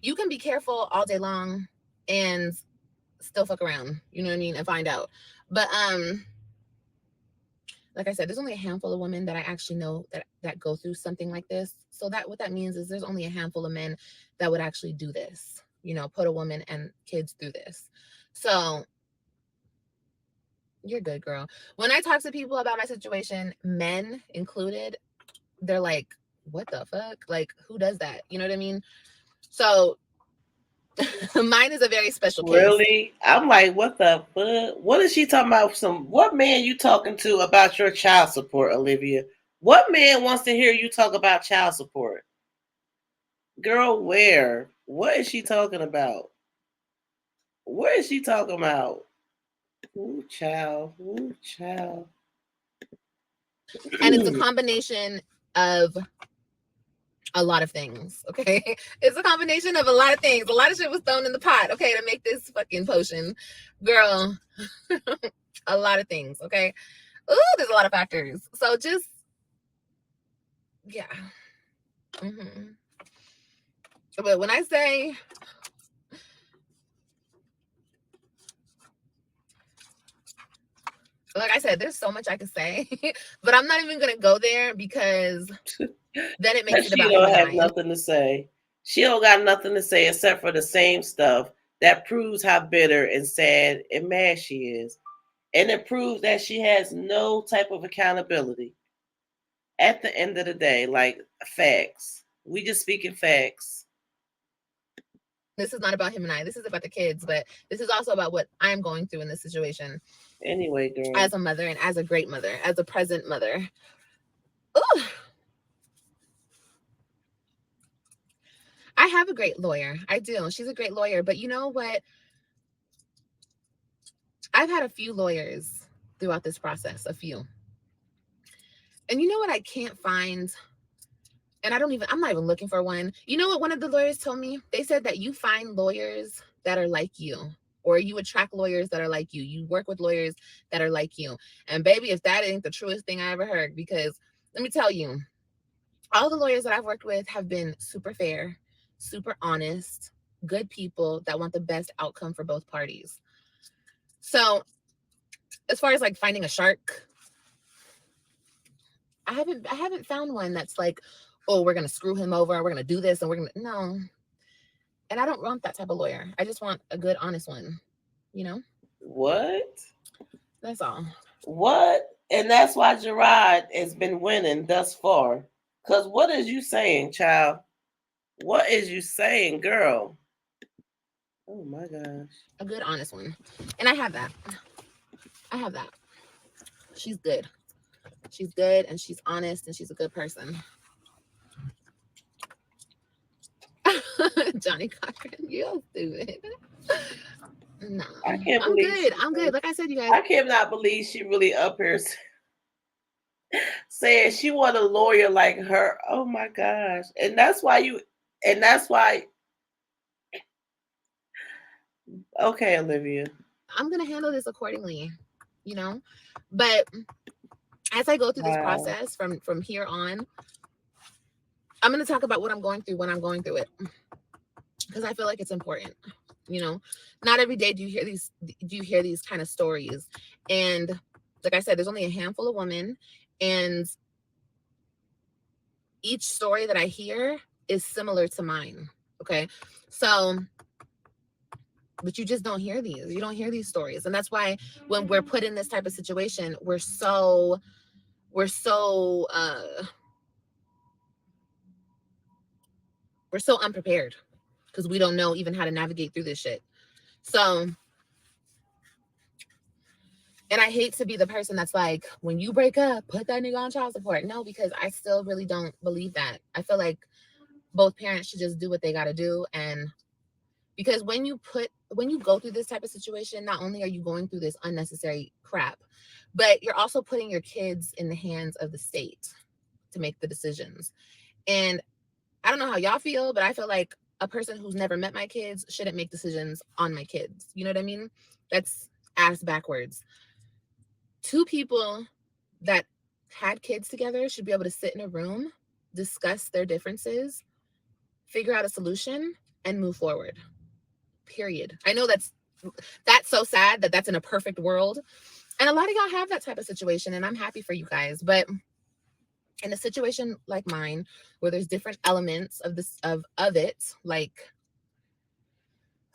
You can be careful all day long and still fuck around, you know what I mean, and find out. But like I said, there's only a handful of women that I actually know that go through something like this. So that what that means is there's only a handful of men that would actually do this, put a woman and kids through this. So you're good, girl. When I talk to people about my situation, men included, they're like, what the fuck? Like, who does that? You know what I mean? So mine is a very special case. Really? I'm like, what the fuck? What is she talking about? What man you talking to about your child support, Olivia? What man wants to hear you talk about child support? Girl, where? What is she talking about? What is she talking about? Ooh, child. Ooh, child. And it's a combination of a lot of things, okay? It's a combination of a lot of things. A lot of shit was thrown in the pot, okay, to make this fucking potion. Girl, a lot of things, okay? Ooh, there's a lot of factors. So just, yeah. But when I say, But like I said, there's so much I could say, but I'm not even gonna go there because then it makes it She about him don't and have I. And nothing to say. She don't got nothing to say except for the same stuff that proves how bitter and sad and mad she is. And it proves that she has no type of accountability. At the end of the day, like facts. We just speaking facts. this is not about him and I. This is about the kids, but this is also about what I'm going through in this situation. Anyway, girl. As a mother and as a great mother, as a present mother. Ooh. I have a great lawyer. I do. She's a great lawyer. But you know what? I've had a few lawyers throughout this process, a few. And you know what I can't find? And I'm not even looking for one. You know what one of the lawyers told me? They said that you find lawyers that are like you, or you attract lawyers that are like you. You work with lawyers that are like you. And baby, if that ain't the truest thing I ever heard, because let me tell you, all the lawyers that I've worked with have been super fair, super honest, good people that want the best outcome for both parties. So as far as like finding a shark, I haven't found one that's like, oh, we're gonna screw him over, we're gonna do this, and we're gonna no. And I don't want that type of lawyer. I just want a good, honest one, you know? What? That's all. What? And that's why Gerard has been winning thus far. Cause what is you saying, child? What is you saying, girl? Oh my gosh. A good, honest one. And I have that. I have that. She's good. She's good and she's honest and she's a good person. Johnny Cochran, you're stupid. No, I can't I'm believe good. I'm good. Like I said, you guys. I cannot believe she really up here saying she want a lawyer like her. Oh my gosh. And that's why okay, Olivia. I'm gonna handle this accordingly, you know. But as I go through this process from here on, I'm gonna talk about what I'm going through when I'm going through it, because I feel like it's important. You know, not every day do you hear these kind of stories, and like I said, there's only a handful of women, and each story that I hear is similar to mine. Okay, so but you just don't hear these. You don't hear these stories, and that's why when we're put in this type of situation, we're so we're so unprepared because we don't know even how to navigate through this shit. So, and I hate to be the person that's like, when you break up, put that nigga on child support. No, because I still really don't believe that. I feel like both parents should just do what they got to do. And because when you go through this type of situation, not only are you going through this unnecessary crap, but you're also putting your kids in the hands of the state to make the decisions. And I don't know how y'all feel, but I feel like a person who's never met my kids shouldn't make decisions on my kids. You know what I mean? That's ass backwards. Two people that had kids together should be able to sit in a room, discuss their differences, figure out a solution, and move forward. Period. I know that's so sad that that's in a perfect world. And a lot of y'all have that type of situation, and I'm happy for you guys. But in a situation like mine, where there's different elements of this of it, like,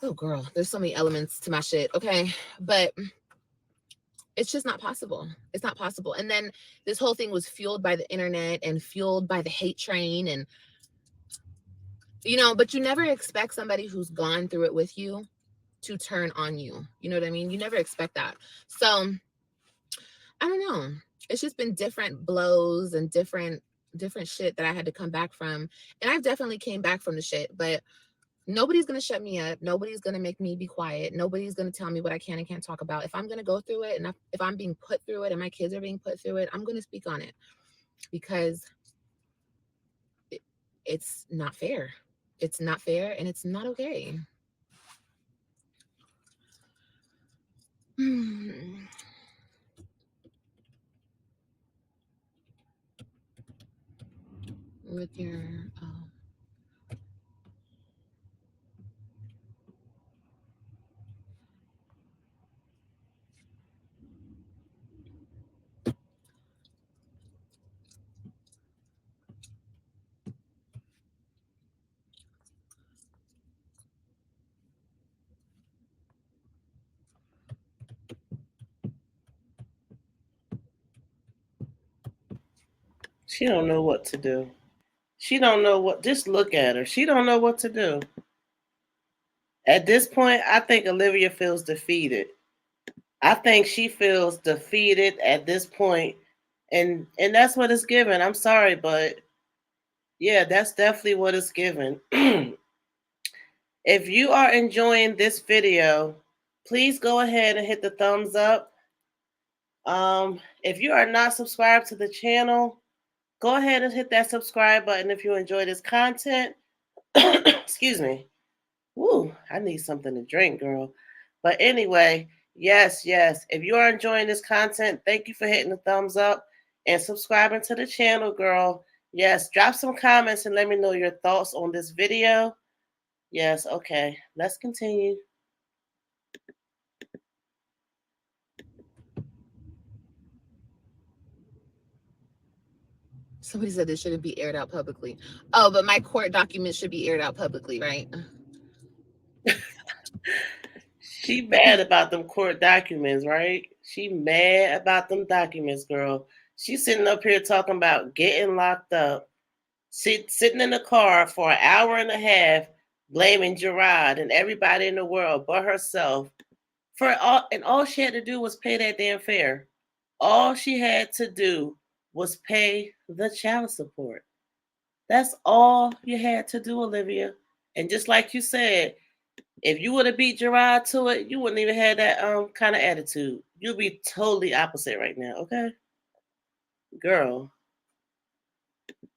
oh girl, there's so many elements to my shit. Okay. But it's just not possible. It's not possible. And then this whole thing was fueled by the internet and fueled by the hate train. And, you know, but you never expect somebody who's gone through it with you to turn on you. You know what I mean? You never expect that. So I don't know. It's just been different blows and different shit that I had to come back from. And I've definitely came back from the shit, but nobody's going to shut me up. Nobody's going to make me be quiet. Nobody's going to tell me what I can and can't talk about. If I'm going to go through it, and if I'm being put through it and my kids are being put through it, I'm going to speak on it, because it's not fair. It's not fair and it's not okay. With your She don't know what to do. She don't know what. Just look at her. She don't know what to do. At this point, I think Olivia feels defeated. I think she feels defeated at this point, and that's what it's given. I'm sorry, but yeah, that's definitely what it's given. If you are enjoying this video, please go ahead and hit the thumbs up. If you are not subscribed to the channel, go ahead and hit that subscribe button if you enjoy this content. Excuse me. Woo, I need something to drink, girl. But anyway, yes. If you are enjoying this content, thank you for hitting the thumbs up and subscribing to the channel, girl. Yes, drop some comments and let me know your thoughts on this video. Yes, okay. Let's continue. Somebody said this shouldn't be aired out publicly. Oh, but my court documents should be aired out publicly, right? She mad about them court documents, right? She mad about them documents, girl. She's sitting up here talking about getting locked up, sitting in the car for an hour and a half, blaming Gerard and everybody in the world but herself for all. And all she had to do was pay that damn fare. All she had to do was pay the child support. That's all you had to do, Olivia. And just like you said, if you would have beat Gerard to it, you wouldn't even have that kind of attitude. You'd be totally opposite right now, okay? Girl.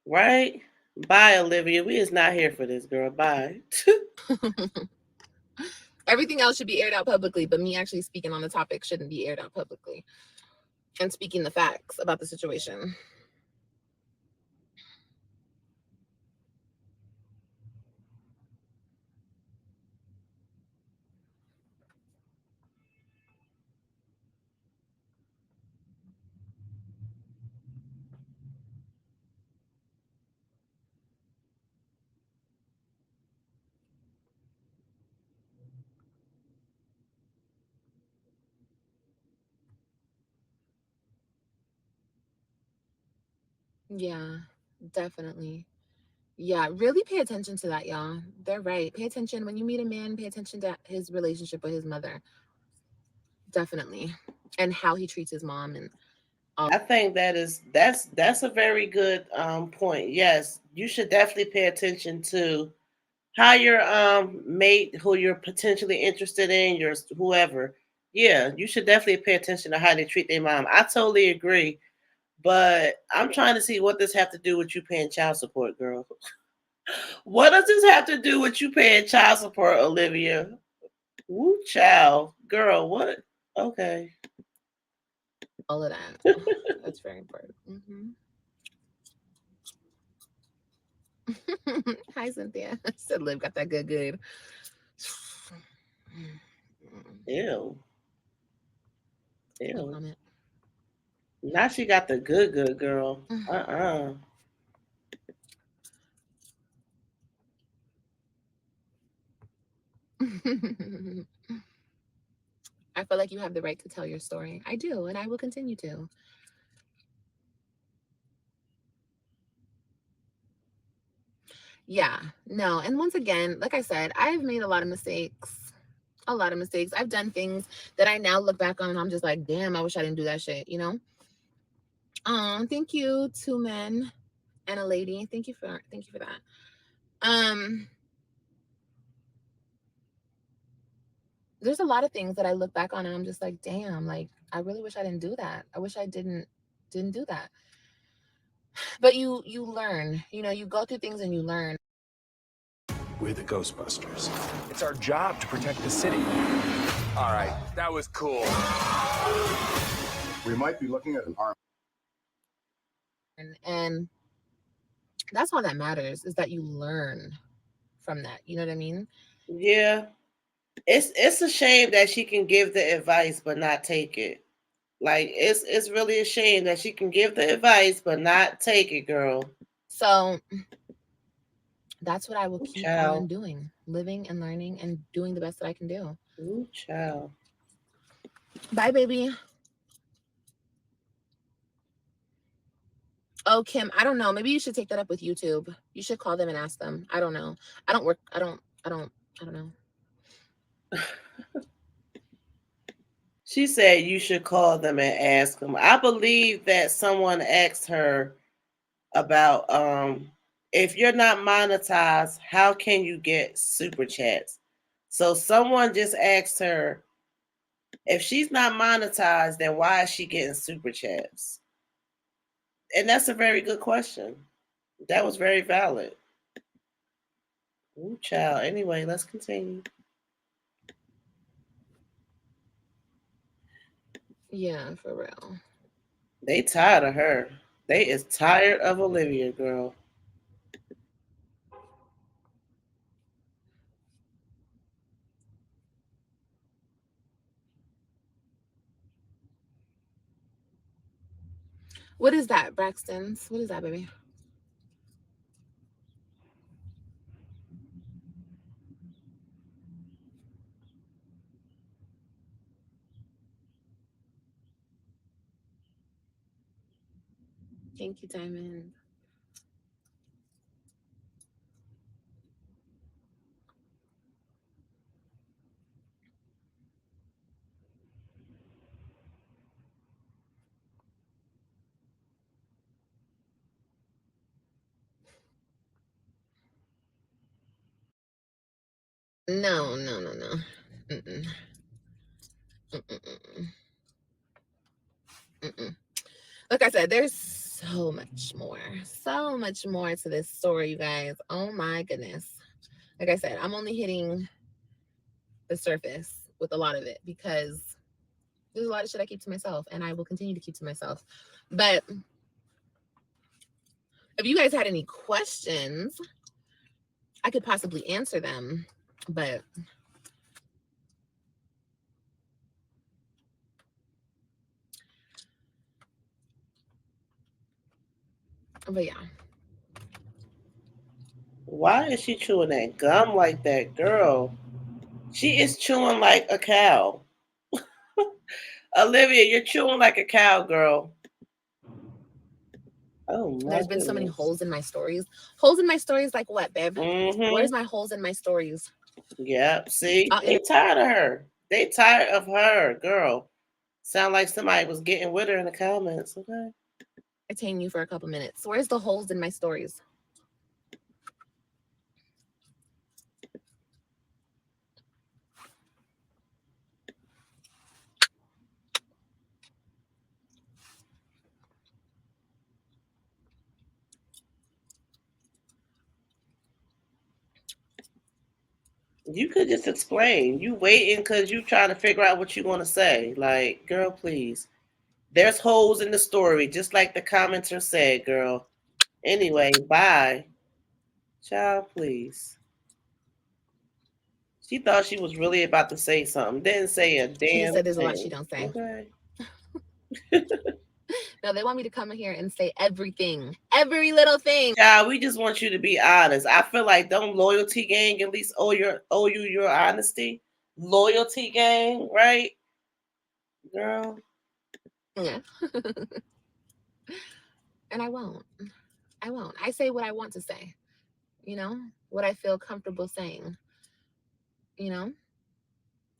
Right? Bye, Olivia. We is not here for this, girl. Bye. Everything else should be aired out publicly, but me actually speaking on the topic shouldn't be aired out publicly. And speaking the facts about the situation. Yeah, definitely. Yeah, really pay attention to that, y'all. They're right. Pay attention when you meet a man, pay attention to his relationship with his mother. Definitely. And how he treats his mom and all. I think that's a very good point. Yes, you should definitely pay attention to how your mate, who you're potentially interested in, your whoever. Yeah, you should definitely pay attention to how they treat their mom. I totally agree. But I'm trying to see what this have to do with you paying child support, girl. What does this have to do with you paying child support, Olivia? Woo, child, girl, what? Okay. All of that. That's very important. Hi, Cynthia. Said Liv got that good. Ew. No Ew. comment. Now she got the good girl. I feel like you have the right to tell your story. I do, and I will continue to. Yeah, no. And once again, like I said, I've made a lot of mistakes. I've done things that I now look back on and I'm just like, damn, I wish I didn't do that shit, you know? Thank you, 2 men and a lady. Thank you for that. There's a lot of things that I look back on and I'm just like, damn, like I really wish I didn't do that. I wish I didn't do that. But you learn, you know, you go through things and you learn. We're the Ghostbusters. It's our job to protect the city. All right, that was cool. We might be looking at an arm. And that's all that matters, is that you learn from that. You know what I mean? Yeah. It's a shame that she can give the advice but not take it. Like it's really a shame that she can give the advice but not take it, girl. So that's what I will keep Child. on doing, living and learning and doing the best that I can do. Ooh, child. Bye, baby. Oh, Kim, I don't know. Maybe you should take that up with YouTube. You should call them and ask them. I don't know. I don't know. She said you should call them and ask them. I believe that someone asked her about if you're not monetized, how can you get super chats? So someone just asked her, if she's not monetized, then why is she getting super chats? And that's a very good question. That was very valid. Ooh, child. Anyway, let's continue. Yeah, for real. They tired of her. They is tired of Olivia, girl. What is that, Braxton's? What is that, baby? Thank you, Diamond. No. Mm-mm. Mm-mm. Mm-mm. Like I said, there's so much more to this story, you guys. Oh my goodness. Like I said, I'm only hitting the surface with a lot of it because there's a lot of shit I keep to myself, and I will continue to keep to myself. But if you guys had any questions, I could possibly answer them. But yeah. Why is she chewing that gum like that, girl? She is chewing like a cow. Olivia, you're chewing like a cow, girl. Oh my There's been so many goodness. holes in my stories. Holes in my stories, like what, babe? Mm-hmm. Where's my holes in my stories? Yep. See, they tired of her. They tired of her, girl. Sound like somebody was getting with her in the comments. Okay. Entertain you for a couple minutes. Where's the holes in my stories? You could just explain. You waiting because you trying to figure out what you want to say. Like, girl, please. There's holes in the story, just like the commenter said, girl. Anyway, bye. Child, please. She thought she was really about to say something. Didn't say a damn She just said there's thing. a lot she don't say. Okay. No, they want me to come in here and say everything, every little thing. Yeah, we just want you to be honest. I feel like don't loyalty gang at least owe you your honesty. Loyalty gang, right? Girl. Yeah. And I won't. I say what I want to say. You know, what I feel comfortable saying. You know,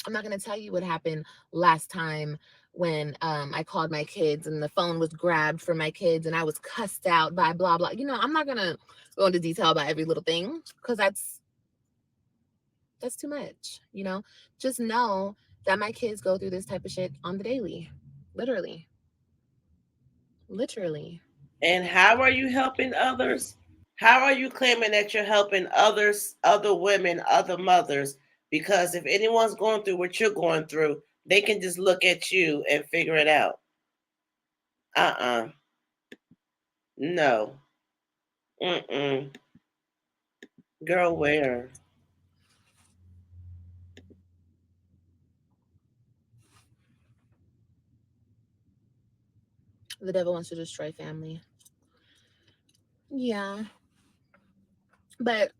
I'm not going to tell you what happened last time when I called my kids and the phone was grabbed from my kids and I was cussed out by blah, blah. You know, I'm not going to go into detail about every little thing because that's too much. You know, just know that my kids go through this type of shit on the daily. Literally. And how are you helping others? How are you claiming that you're helping others, other women, other mothers? Because if anyone's going through what you're going through, they can just look at you and figure it out. No. Mm-mm. Girl, where? The devil wants to destroy family. Yeah. But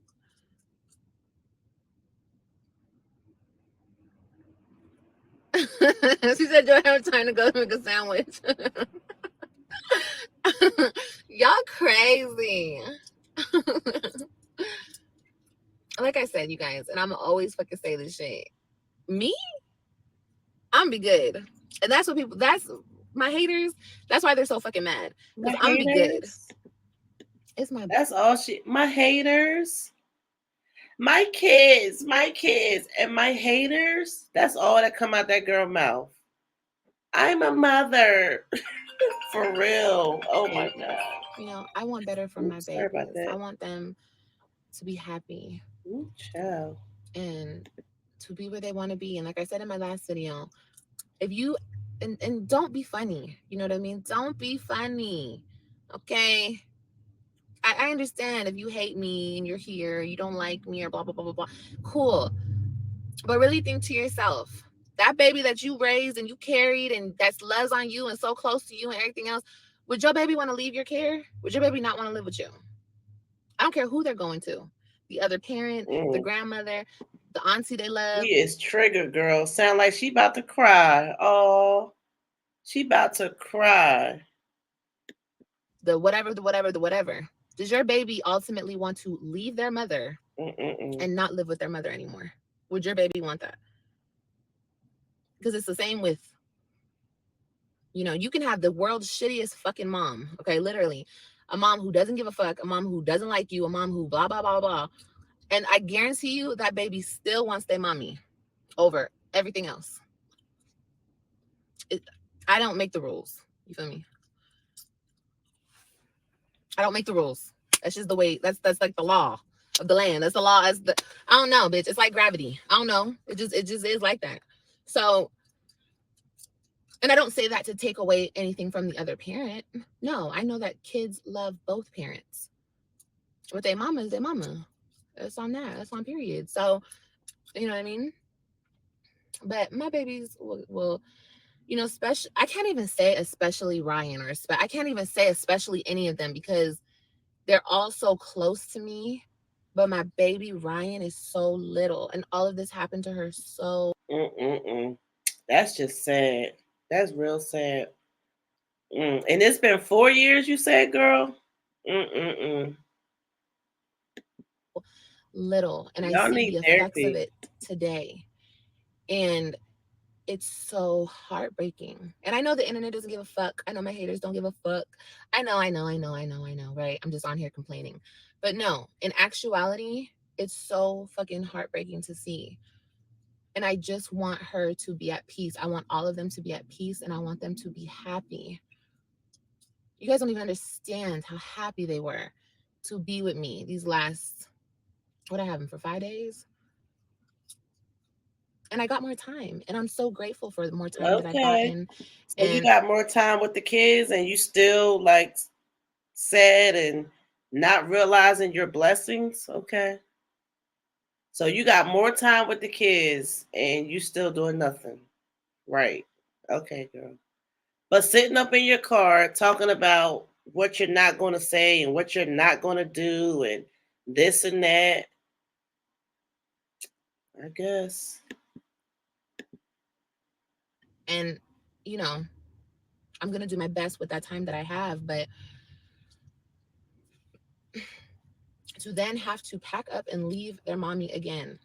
she said, do I have time to go make a sandwich? Y'all crazy. Like I said, you guys, and I'm always fucking say this shit. Me, I'm be good. And that's what people, that's my haters. That's why they're so fucking mad. My Because I'm be good. haters. It's my That's all she. My haters. My kids, and my haters. That's all that come out that girl mouth. I'm a mother. For real. Oh my god. You know, I want better for my Sorry about babies. that. I want them to be happy Ooh, child. and to be where they want to be. And like I said in my last video, if you and don't be funny, you know what I mean? Don't be funny. Okay. I understand if you hate me and you're here, you don't like me or blah blah blah blah blah. Cool. But really think to yourself, that baby that you raised and you carried and that's loves on you and so close to you and everything else, would your baby want to leave your care? Would your baby not want to live with you? I don't care who they're going to. The other parent, the grandmother, the auntie they love. She is triggered, girl. Sound like she about to cry. Oh, she about to cry. The whatever. Does your baby ultimately want to leave their mother and not live with their mother anymore? Would your baby want that? Because it's the same with, you know, you can have the world's shittiest fucking mom, okay, literally, a mom who doesn't give a fuck, a mom who doesn't like you, a mom who blah blah blah blah, and I guarantee you that baby still wants their mommy over everything else. I don't make the rules. You feel me? I don't make the rules. That's just the way. That's like the law of the land. That's the law. That's the, I don't know, bitch. It's like gravity. I don't know. It just is like that. So, and I don't say that to take away anything from the other parent. No, I know that kids love both parents. But their mama is their mama. That's on that. That's on period. So, you know what I mean? But my babies will you know, special. I can't even say especially Ryan or I can't even say especially any of them because they're all so close to me. But my baby Ryan is so little, and all of this happened to her so. That's just sad. That's real sad. And it's been 4 years, you said, girl. Little, and Y'all I see need the effects therapy. of it today, and it's so heartbreaking. And I know the internet doesn't give a fuck. I know my haters don't give a fuck. I know, right? I'm just on here complaining. But no, in actuality, it's so fucking heartbreaking to see. And I just want her to be at peace. I want all of them to be at peace, and I want them to be happy. You guys don't even understand how happy they were to be with me these last, what I have them for 5 days. And I got more time, and I'm so grateful for the more time that I've gotten. So you got more time with the kids, and you still like sad and not realizing your blessings. Okay. So you got more time with the kids, and you still doing nothing. Right. Okay, girl. But sitting up in your car talking about what you're not going to say and what you're not going to do and this and that, I guess. And, you know, I'm going to do my best with that time that I have. But to then have to pack up and leave their mommy again.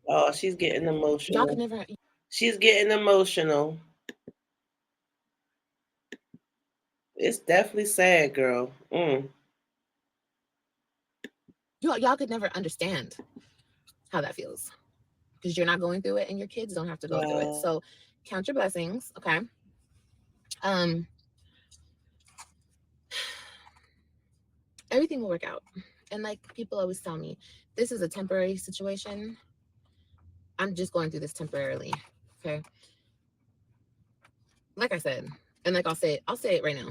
Oh, she's getting emotional. Y'all could never. She's getting emotional. It's definitely sad, girl. Y'all could never understand how that feels because you're not going through it and your kids don't have to go through it. So count your blessings, okay? Everything will work out. And like people always tell me, this is a temporary situation. I'm just going through this temporarily, okay? Like I said, and like I'll say it right now.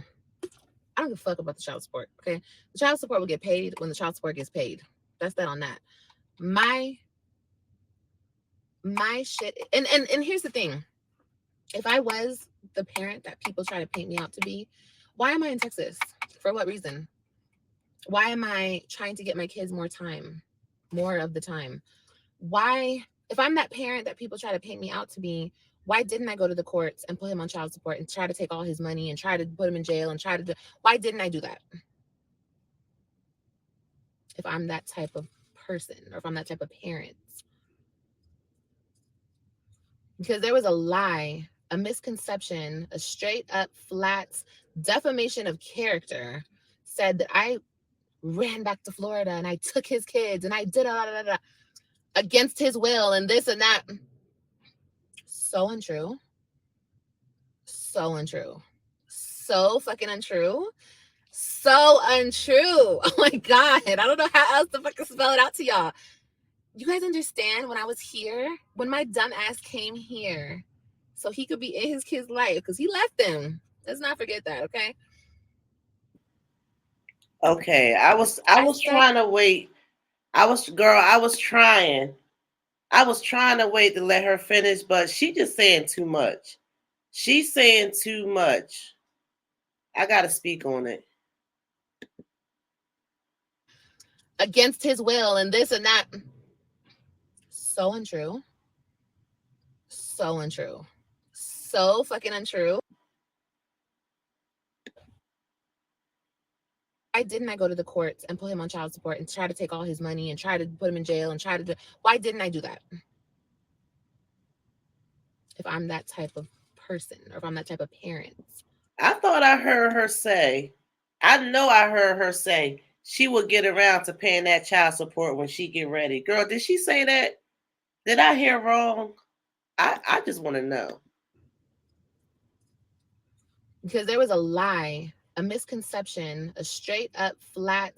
I don't give a fuck about the child support, okay? The child support will get paid when the child support gets paid. That's that on that. My shit, and here's the thing. If I was the parent that people try to paint me out to be, why am I in Texas? For what reason? Why am I trying to get my kids more time, more of the time? Why, if I'm that parent that people try to paint me out to be, Why didn't I go to the courts and put him on child support and try to take all his money and try to put him in jail and try to do, why didn't I do that? If I'm that type of person or if I'm that type of parent. Because there was a lie, a misconception, a straight up flat defamation of character said that I ran back to Florida and I took his kids and I did against his will and this and that. So untrue. So untrue. So fucking untrue. So untrue. Oh my God. I don't know how else to fucking spell it out to y'all. You guys understand when I was here, when my dumb ass came here, so he could be in his kid's life because he left them. Let's not forget that, okay? Okay, I was trying to wait. I was trying. I was trying to wait to let her finish, but she just saying too much. She's saying too much. I gotta speak on it. Against his will and this and that. So untrue. So untrue. So fucking untrue. Why didn't I go to the courts and put him on child support and try to take all his money and try to put him in jail and try to do, why didn't I do that? If I'm that type of person or if I'm that type of parent. I thought I heard her say, I know I heard her say she would get around to paying that child support when she get ready. Girl, did she say that? Did I hear wrong? I just want to know. Because there was a lie, a misconception, a straight up flat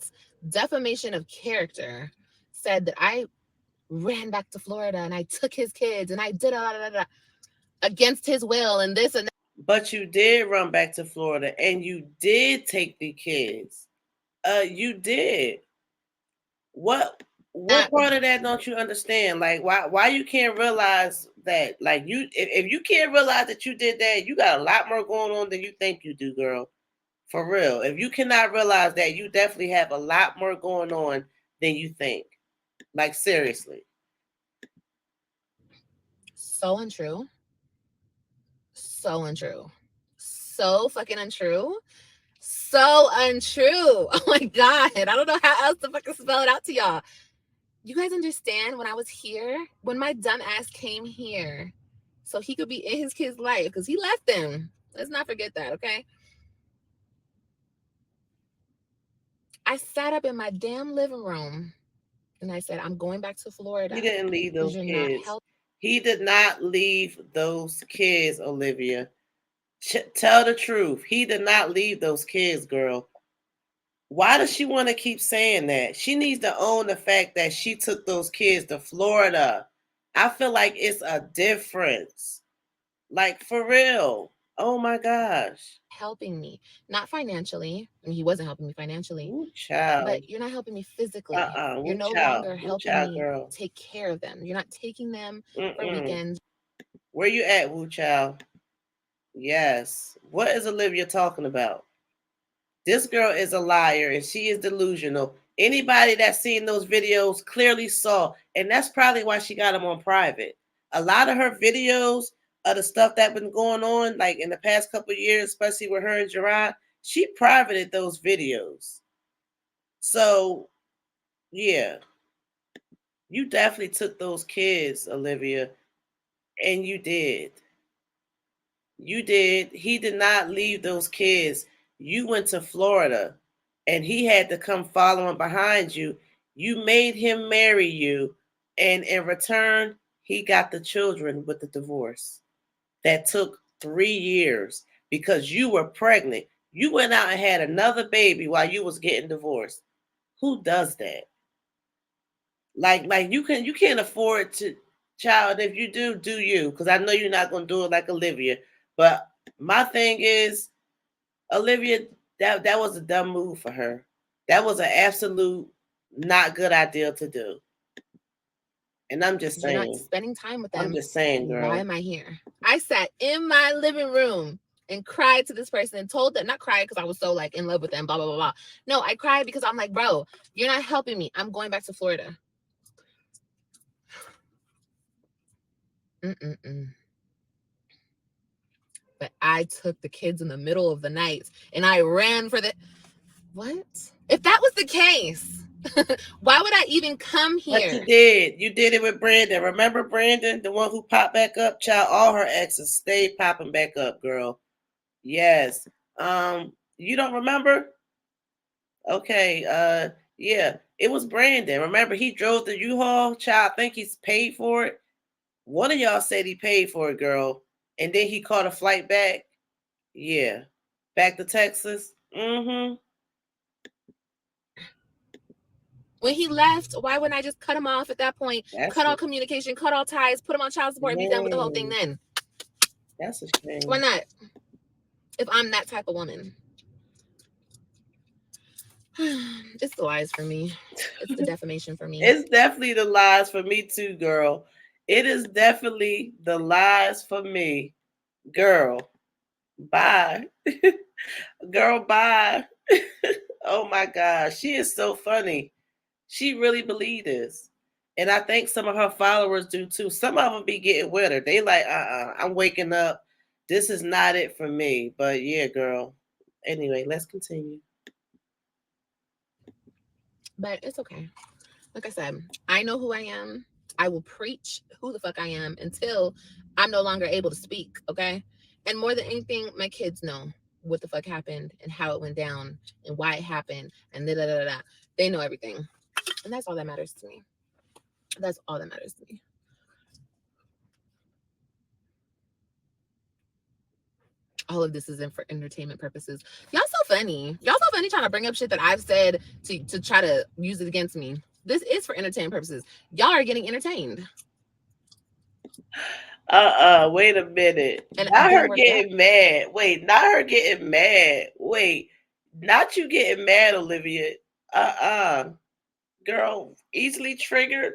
defamation of character said that I ran back to Florida and I took his kids and I did against his will and this and that. But you did run back to Florida and you did take the kids. You did. What part of that don't you understand? Like why you can't realize that? Like if you can't realize that you did that, you got a lot more going on than you think you do, girl. For real. If you cannot realize that, you definitely have a lot more going on than you think. Like seriously. So untrue. So untrue. So fucking untrue. So untrue. Oh my God. I don't know how else to fucking spell it out to y'all. You guys understand when I was here, when my dumb ass came here, so he could be in his kid's life because he left them. Let's not forget that, okay? I sat up in my damn living room and I said, I'm going back to Florida. He didn't leave those kids. He did not leave those kids, Olivia. Tell the truth. He did not leave those kids, girl. Why does she want to keep saying that? She needs to own the fact that she took those kids to Florida. I feel like it's a difference. Like, for real. Oh, my gosh. Helping me. Not financially. I mean, he wasn't helping me financially. Ooh, child. But you're not helping me physically. You're no longer helping me take care of them. You're not taking them for weekends. Where you at, Woo Child? Yes. What is Olivia talking about? This girl is a liar and she is delusional. Anybody that's seen those videos clearly saw, and that's probably why she got them on private. A lot of her videos of the stuff that been going on, like in the past couple of years, especially with her and Gerard, she privated those videos. So, yeah, you definitely took those kids, Olivia, and you did. You did. He did not leave those kids. You went to Florida and he had to come following behind you. You made him marry you. And in return, he got the children with the divorce. That took 3 years because you were pregnant. You went out and had another baby while you was getting divorced. Who does that? Like you can't afford to, child. If you do you? Because I know you're not gonna do it like Olivia. But my thing is, Olivia, that was a dumb move for her. That was an absolute not good idea to do. And I'm just saying. You're not spending time with them. I'm just saying, girl. Why am I here? I sat in my living room and cried to this person and told them, not cry because I was so like in love with them, blah, blah, blah, blah. No, I cried because I'm like, bro, you're not helping me. I'm going back to Florida. but I took the kids in the middle of the night and I ran for the... What? If that was the case, why would I even come here? But you did. You did it with Brandon. Remember Brandon, the one who popped back up? Child, all her exes stayed popping back up, girl. Yes. You don't remember? Okay. Yeah. It was Brandon. Remember, he drove the U-Haul. Child, I think he's paid for it. One of y'all said he paid for it, girl. And then he caught a flight back. Yeah. Back to Texas. Mm-hmm. When he left, why wouldn't I just cut him off at that point? That's cut all communication, cut all ties, put him on child support, and be done with the whole thing then. That's a shame. Why not? If I'm that type of woman. It's the lies for me. It's the defamation for me. It's definitely the lies for me too, girl. It is definitely the lies for me. Girl, bye. Girl, bye. Oh my gosh. She is so funny. She really believed this. And I think some of her followers do too. Some of them be getting with her. They like, I'm waking up. This is not it for me. But yeah, girl. Anyway, let's continue. But it's okay. Like I said, I know who I am. I will preach who the fuck I am until I'm no longer able to speak, okay? And more than anything, my kids know what the fuck happened and how it went down and why it happened and da da da da. They know everything. And that's all that matters to me. That's all that matters to me. All of this is in for entertainment purposes. Y'all so funny. Y'all so funny trying to bring up shit that I've said to try to use it against me. This is for entertainment purposes. Y'all are getting entertained. Wait a minute. And not her getting mad. Wait, not her getting mad. Wait, not you getting mad, Olivia. Girl, easily triggered.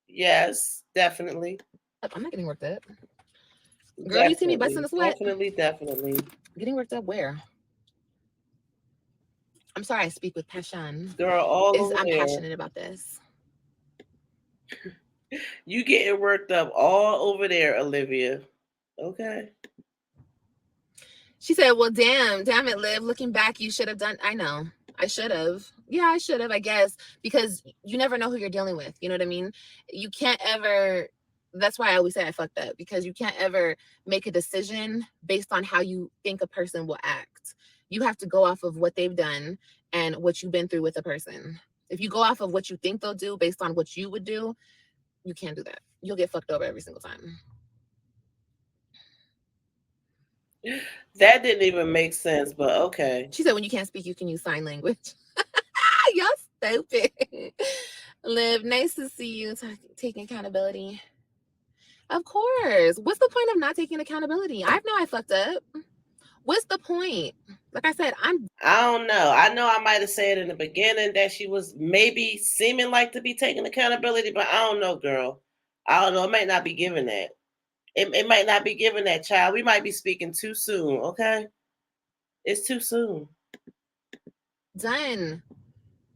Yes, definitely. I'm not getting worked up. Girl, definitely. You see me busting the sweat? Definitely. Getting worked up where? I'm sorry, I speak with passion. Girl, I'm passionate about this. You getting worked up all over there, Olivia. Okay. She said, well, damn it, Liv. Looking back, you should have done. I know. I should have. Yeah, I should have, I guess, because you never know who you're dealing with. You know what I mean? You can't ever. That's why I always say I fucked up, because you can't ever make a decision based on how you think a person will act. You have to go off of what they've done and what you've been through with a person. If you go off of what you think they'll do based on what you would do, you can't do that. You'll get fucked over every single time. That didn't even make sense, but okay. She said when you can't speak, you can use sign language. Y'all stupid. Liv, nice to see you taking accountability. Of course. What's the point of not taking accountability? I know I fucked up. What's the point? Like I said, I don't know. I know I might have said in the beginning that she was maybe seeming like to be taking accountability, but I don't know, girl. I don't know. It might not be given that. It might not be given that, child. We might be speaking too soon, okay? It's too soon. Done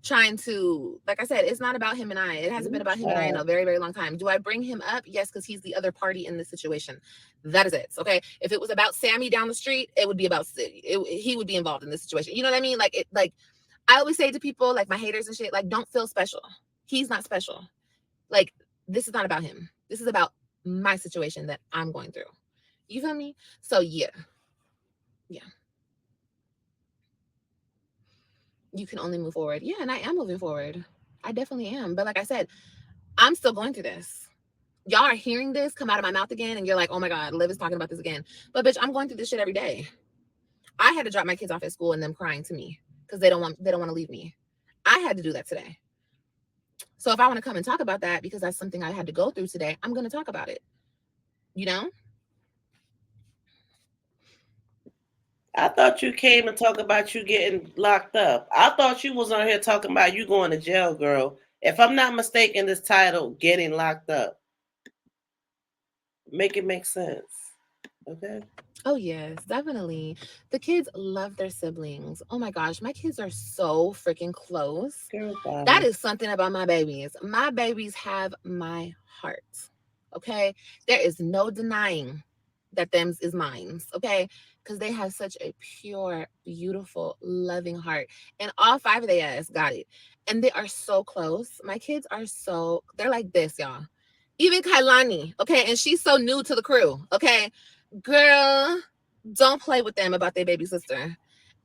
trying to, like I said, it's not about him and I. It hasn't been about him and I in a very, very long time. Do I bring him up? Yes, because he's the other party in this situation. That is it, okay? If it was about Sammy down the street, it would be about he would be involved in this situation. You know what I mean? Like I always say to people, like my haters and shit, like, don't feel special. He's not special. Like, this is not about him. This is about my situation that I'm going through. You feel me? So yeah. You can only move forward. Yeah, and I am moving forward. I definitely am. But like I said, I'm still going through this. Y'all are hearing this come out of my mouth again, and you're like, oh my God, Liv is talking about this again. But bitch, I'm going through this shit every day. I had to drop my kids off at school and them crying to me because they don't want to leave me. I had to do that today. So if I want to come and talk about that because that's something I had to go through today, I'm going to talk about it. You know? I thought you came and talk about you getting locked up. I thought you was on here talking about you going to jail, girl. If I'm not mistaken, this title, Getting Locked Up. Make it make sense. Okay? Oh, yes, definitely. The kids love their siblings. Oh, my gosh. My kids are so freaking close. Girl, bye. That is something about my babies. My babies have my heart. Okay? There is no denying that them's is mine's, okay? Because they have such a pure, beautiful, loving heart. And all 5 of their ass got it. And they are so close. My kids are so, they're like this, y'all. Even Kailani, okay? And she's so new to the crew, okay? Girl, don't play with them about their baby sister.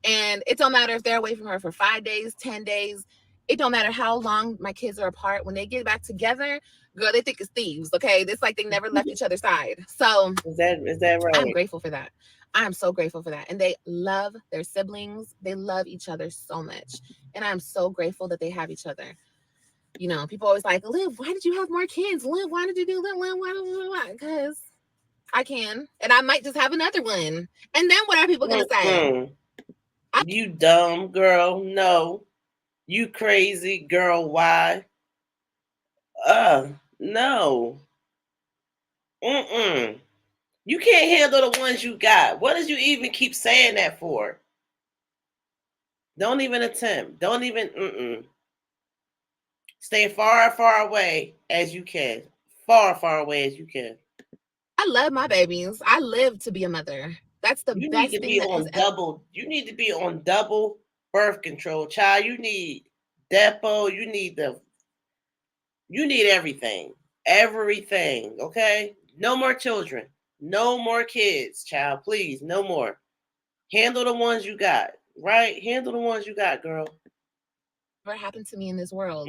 And it don't matter if they're away from her for 5 days, 10 days. It don't matter how long my kids are apart. When they get back together, girl, they think it's thieves, okay? It's like they never left each other's side. So Is that I'm right? grateful for that. I'm so grateful for that. And they love their siblings. They love each other so much. And I'm so grateful that they have each other. You know, people always like, Liv, why did you have more kids? Liv, why did you do that? Liv, why? Because I can. And I might just have another one. And then what are people going to say? You dumb girl. No. You crazy girl. Why? No. You can't handle the ones you got. What did you even keep saying that for? Don't even attempt. Don't even. Stay far, far away as you can. Far, far away as you can. I love my babies. I live to be a mother. That's the You need best to thing be that has on ever. double. You need to be on double birth control, child. You need Depo. You need everything. Everything. Okay. No more children. No more kids, child. Please, no more. Handle the ones you got. Right? Handle the ones you got, girl. Ever happened to me in this world,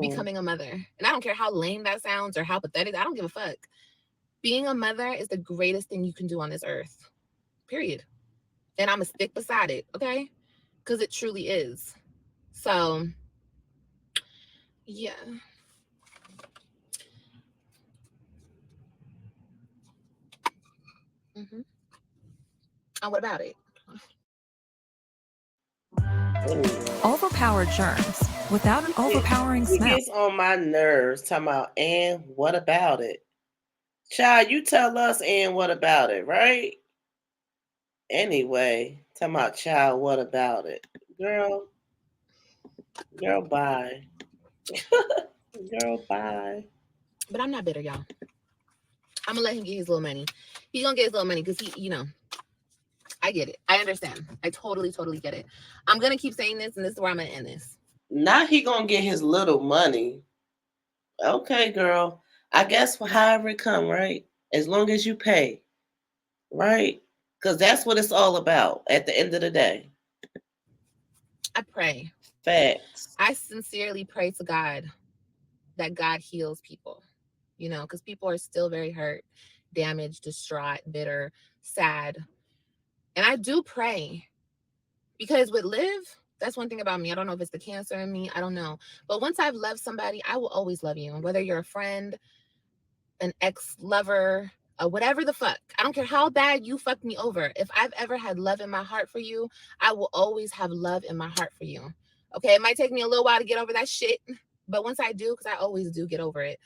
becoming a mother. And I don't care how lame that sounds or how pathetic. I don't give a fuck. Being a mother is the greatest thing you can do on this earth. Period. And I'm going to stick beside it, okay? Because it truly is. So, yeah. Mm-hmm. And what about it? Overpowered germs without an overpowering smell. It gets on my nerves talking about, and what about it? Child, you tell us, and what about it, right? Anyway, talking about, child, what about it? Girl, bye. Girl, bye. But I'm not bitter, y'all. I'm going to let him get his little money. He's going to get his little money because he, you know, I get it. I understand. I totally, totally get it. I'm going to keep saying this, and this is where I'm going to end this. Now he going to get his little money. Okay, girl. I guess however it come, right? As long as you pay, right? Because that's what it's all about at the end of the day. I pray. Facts. I sincerely pray to God that God heals people, you know, because people are still very hurt, damaged, distraught, bitter, sad. And I do pray because with Liv, that's one thing about me. I don't know if it's the cancer in me. I don't know. But once I've loved somebody, I will always love you. And whether you're a friend, an ex-lover, whatever the fuck, I don't care how bad you fucked me over. If I've ever had love in my heart for you, I will always have love in my heart for you. Okay, it might take me a little while to get over that shit, but once I do, because I always do get over it,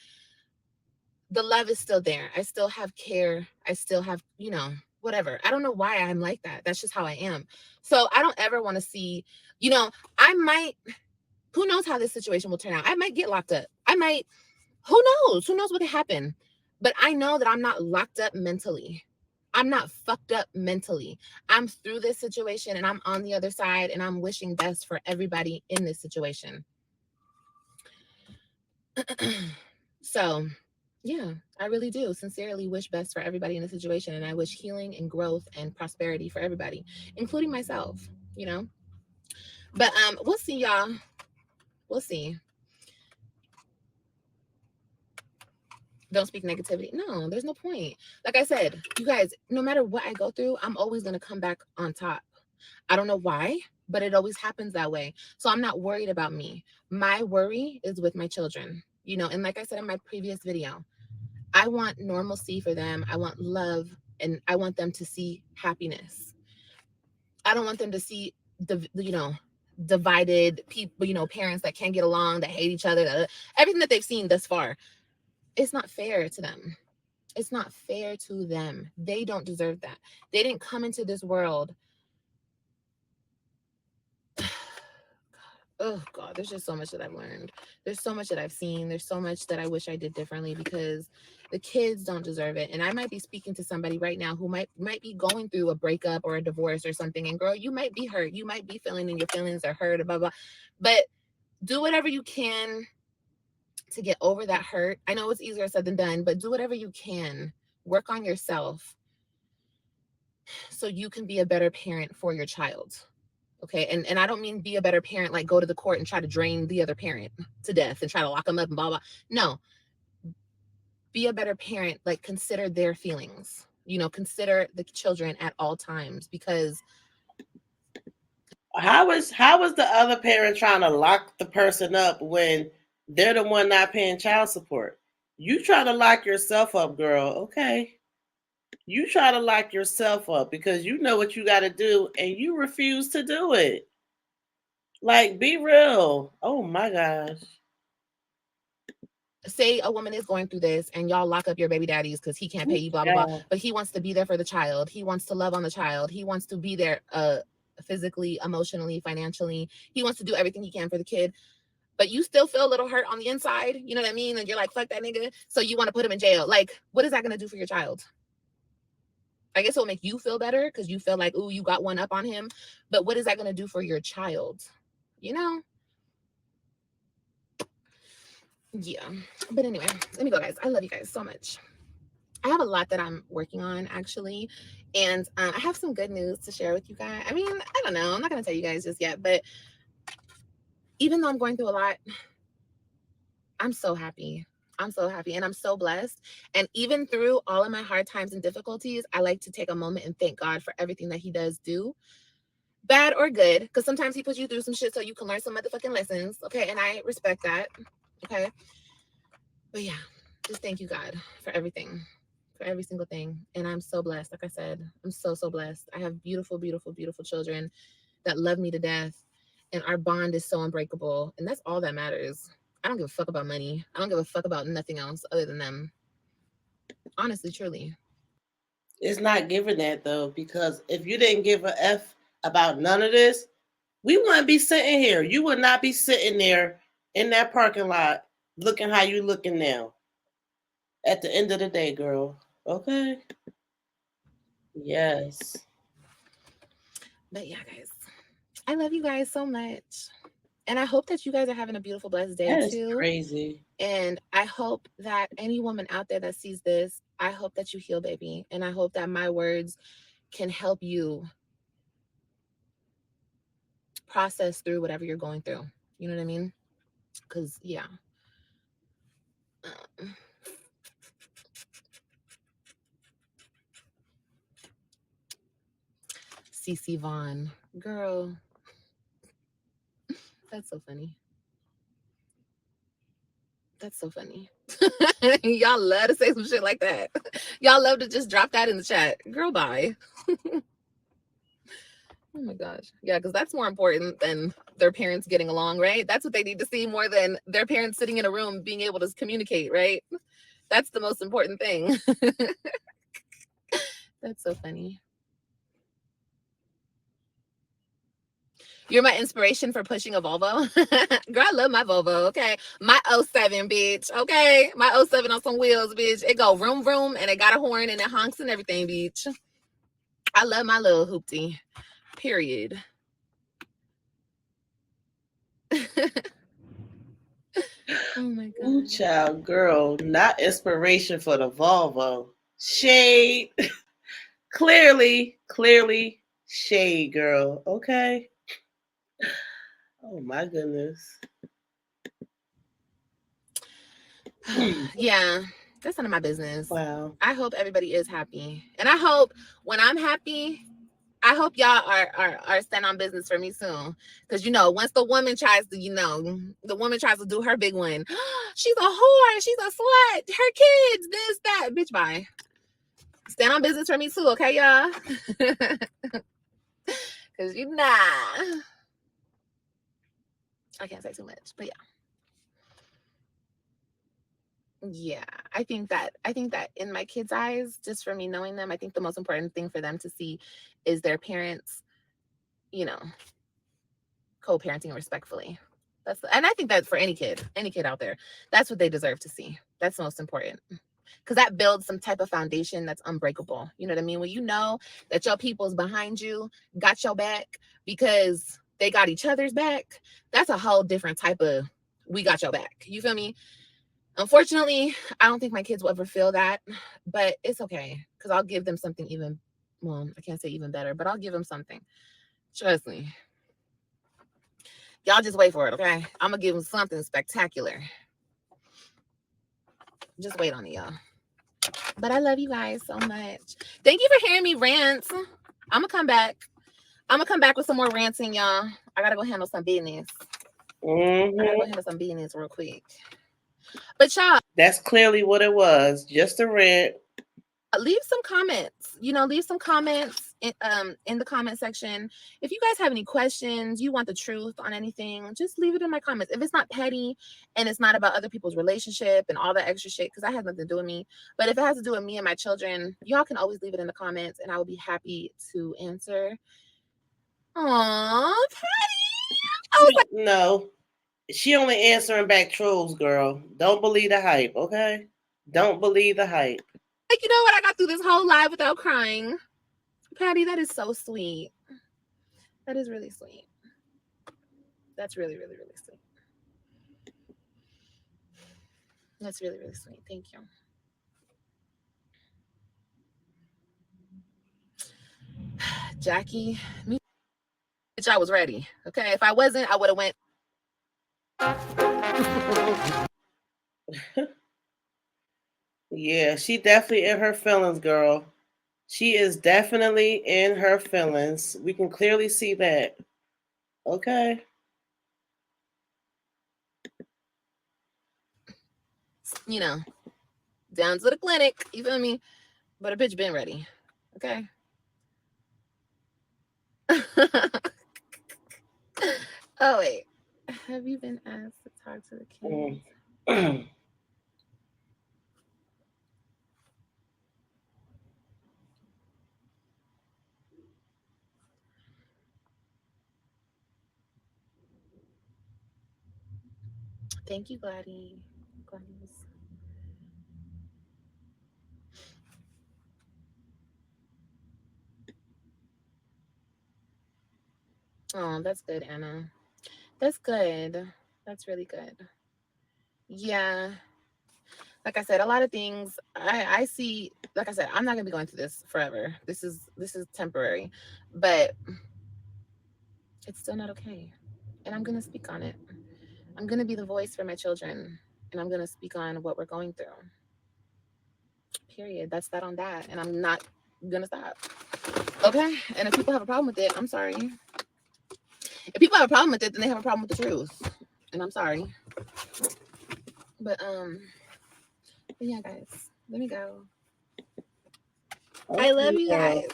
the love is still there. I still have care. I still have, you know, whatever. I don't know why I'm like that. That's just how I am. So I don't ever want to see, you know, I might, who knows how this situation will turn out? I might get locked up. I might, who knows? Who knows what could happen? But I know that I'm not locked up mentally. I'm not fucked up mentally. I'm through this situation and I'm on the other side and I'm wishing best for everybody in this situation. So, yeah, I really do sincerely wish best for everybody in the situation. And I wish healing and growth and prosperity for everybody, including myself, you know. But we'll see, y'all. We'll see. Don't speak negativity. No, there's no point. Like I said, you guys, no matter what I go through, I'm always going to come back on top. I don't know why, but it always happens that way. So I'm not worried about me. My worry is with my children, you know, and like I said in my previous video, I want normalcy for them. I want love and I want them to see happiness. I don't want them to see the, you know, divided people, you know, parents that can't get along, that hate each other, everything that they've seen thus far. It's not fair to them. It's not fair to them. They don't deserve that. They didn't come into this world. oh God, there's just so much that I've learned. There's so much that I've seen. There's so much that I wish I did differently because the kids don't deserve it. And I might be speaking to somebody right now who might be going through a breakup or a divorce or something. And girl, you might be hurt. You might be feeling and your feelings are hurt, blah, blah. But do whatever you can to get over that hurt. I know it's easier said than done, but do whatever you can. Work on yourself so you can be a better parent for your child. Okay. And I don't mean be a better parent, like go to the court and try to drain the other parent to death and try to lock them up and blah, blah. No, be a better parent. Like consider their feelings, consider the children at all times, because How is the other parent trying to lock the person up when they're the one not paying child support? You try to lock yourself up, girl. Okay. You try to lock yourself up because you know what you got to do and you refuse to do it. Like, be real. Oh my gosh. say a woman is going through this and y'all lock up your baby daddies because he can't pay you, blah, blah, blah. But he wants to be there for the child. He wants to love on the child. He wants to be there physically, emotionally, financially. He wants to do everything he can for the kid. But you still feel a little hurt on the inside. You know what I mean? And you're like, fuck that nigga. So you want to put him in jail. Like, what is that going to do for your child? I guess it'll make you feel better because you feel like, ooh, you got one up on him. But what is that going to do for your child? Yeah. But anyway, let me go, guys. I love you guys so much. I have a lot that I'm working on, actually. And I have some good news to share with you guys. I mean, I don't know. I'm not going to tell you guys just yet. But even though I'm going through a lot, I'm so happy. I'm so happy and I'm so blessed. And even through all of my hard times and difficulties, I like to take a moment and thank God for everything that he does do, bad or good, because sometimes he puts you through some shit so you can learn some motherfucking lessons. Okay. And I respect that. Okay. But yeah, just thank you, God, for everything, for every single thing. And I'm so blessed. Like I said, I'm so, so blessed. I have beautiful, beautiful, beautiful children that love me to death. And our bond is so unbreakable. And that's all that matters. I don't give a fuck about money. I don't give a fuck about nothing else other than them. Honestly, truly. It's not giving that though, because if you didn't give a F about none of this, we wouldn't be sitting here. You would not be sitting there in that parking lot looking how you looking now. At the end of the day, girl. Okay. Yes. But yeah, guys, I love you guys so much. And I hope that you guys are having a beautiful, blessed day That is too. crazy. And I hope that any woman out there that sees this, I hope that you heal, baby. And I hope that my words can help you process through whatever you're going through. You know what I mean? Because, yeah. CC Vaughn. Girl. That's so funny. That's so funny. Y'all love to say some shit like that. Y'all love to just drop that in the chat. Girl, bye. Oh my gosh. Yeah, because that's more important than their parents getting along, right? That's what they need to see more than their parents sitting in a room being able to communicate, right? That's the most important thing. That's so funny. You're my inspiration for pushing a Volvo. Girl, I love my Volvo, okay? My 07, bitch, okay? My 07 on some wheels, bitch. It go vroom, vroom, and it got a horn, and it honks and everything, bitch. I love my little hoopty. Period. Oh my God. Ooh, child, girl, not inspiration for the Volvo. Shade. clearly, shade, girl. Okay. Oh my goodness. Yeah, that's none of my business. Wow. I hope everybody is happy. And I hope when I'm happy, I hope y'all are stand on business for me soon. Because, once the woman tries to, the woman tries to do her big one. She's a whore. She's a slut. Her kids, this, that. Bitch, bye. Stand on business for me too, okay, y'all? Because, I can't say too much, but yeah. Yeah, I think that in my kids' eyes, just for me knowing them, I think the most important thing for them to see is their parents, co-parenting respectfully. And I think that for any kid out there, that's what they deserve to see. That's most important, because that builds some type of foundation that's unbreakable. You know what I mean? When you know that your people's behind you, got your back because they got each other's back, that's a whole different type of we got your back. You feel me? Unfortunately, I don't think my kids will ever feel that, but it's okay, because I'll give them something even, well, I can't say even better, but I'll give them something. Trust me. Y'all just wait for it, okay? I'm going to give them something spectacular. Just wait on it, y'all. But I love you guys so much. Thank you for hearing me rant. I'm going to come back. I'm going to come back with some more ranting, y'all. I got to go handle some business. I got to go handle some business real quick. But y'all, that's clearly what it was. Just a rant. Leave some comments. Leave some comments in the comment section. If you guys have any questions, you want the truth on anything, just leave it in my comments. If it's not petty and it's not about other people's relationship and all that extra shit, because that has nothing to do with me. But if it has to do with me and my children, y'all can always leave it in the comments, and I will be happy to answer. Aww, petty. I was like, no, she only answering back trolls, girl. Don't believe the hype, okay? Don't believe the hype. Like, you know what? I got through this whole live without crying. Patty, that is so sweet. That is really sweet. That's really, really, really sweet. That's really, really sweet. Thank you. Jackie, me, bitch, I was ready. Okay, if I wasn't, I would have went. Yeah, she definitely in her feelings, girl. She is definitely in her feelings. We can clearly see that. Okay. Down to the clinic. You feel me? But a bitch been ready. Okay. Oh, wait. Have you been asked to talk to the kids? Thank you, Gladys. Oh, that's good, Anna. That's good. That's really good. Yeah. Like I said, a lot of things I see. Like I said, I'm not gonna be going through this forever. This is temporary, but it's still not okay. And I'm gonna speak on it. I'm gonna be the voice for my children, and I'm gonna speak on what we're going through. Period. That's that on that. And I'm not gonna stop. Okay? And if people have a problem with it, I'm sorry. If people have a problem with it, then they have a problem with the truth. And I'm sorry. But yeah, guys, let me go. Okay, I love you guys.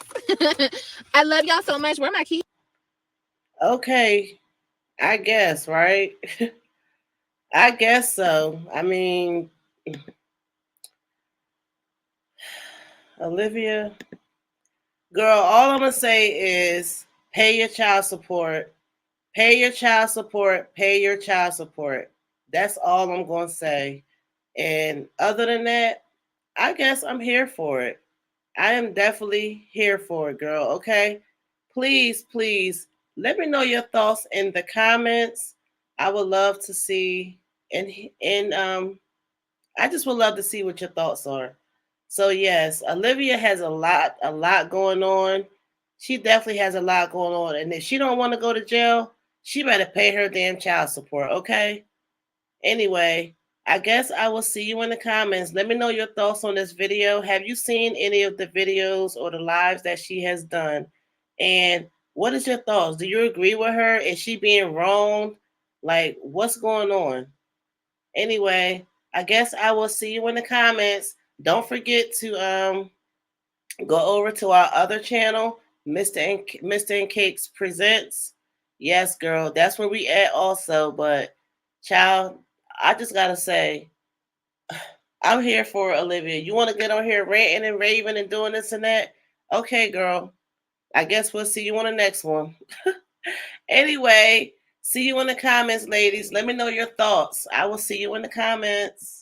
I love y'all so much. Where are my keys? Okay. I guess, right? I guess so. I mean, Olivia, girl, all I'm going to say is pay your child support. Pay your child support. Pay your child support. That's all I'm going to say. And other than that, I guess I'm here for it. I am definitely here for it, girl. Okay? Please, please let me know your thoughts in the comments. I would love to see, and I just would love to see what your thoughts are. So yes, Olivia has a lot going on. She definitely has a lot going on, and if she don't want to go to jail, she better pay her damn child support. Okay? Anyway, I guess I will see you in the comments. Let me know your thoughts on this video. Have you seen any of the videos or the lives that she has done? And what is your thoughts? Do you agree with her? Is she being wronged? Like, what's going on? Anyway, I guess I will see you in the comments. Don't forget to go over to our other channel, MISTANCAKZ Presents. Yes, girl, that's where we at also. But, child, I just gotta say, I'm here for Olivia. You want to get on here ranting and raving and doing this and that? Okay, girl. I guess we'll see you on the next one. Anyway, See you in the comments, ladies. Let me know your thoughts. I will see you in the comments.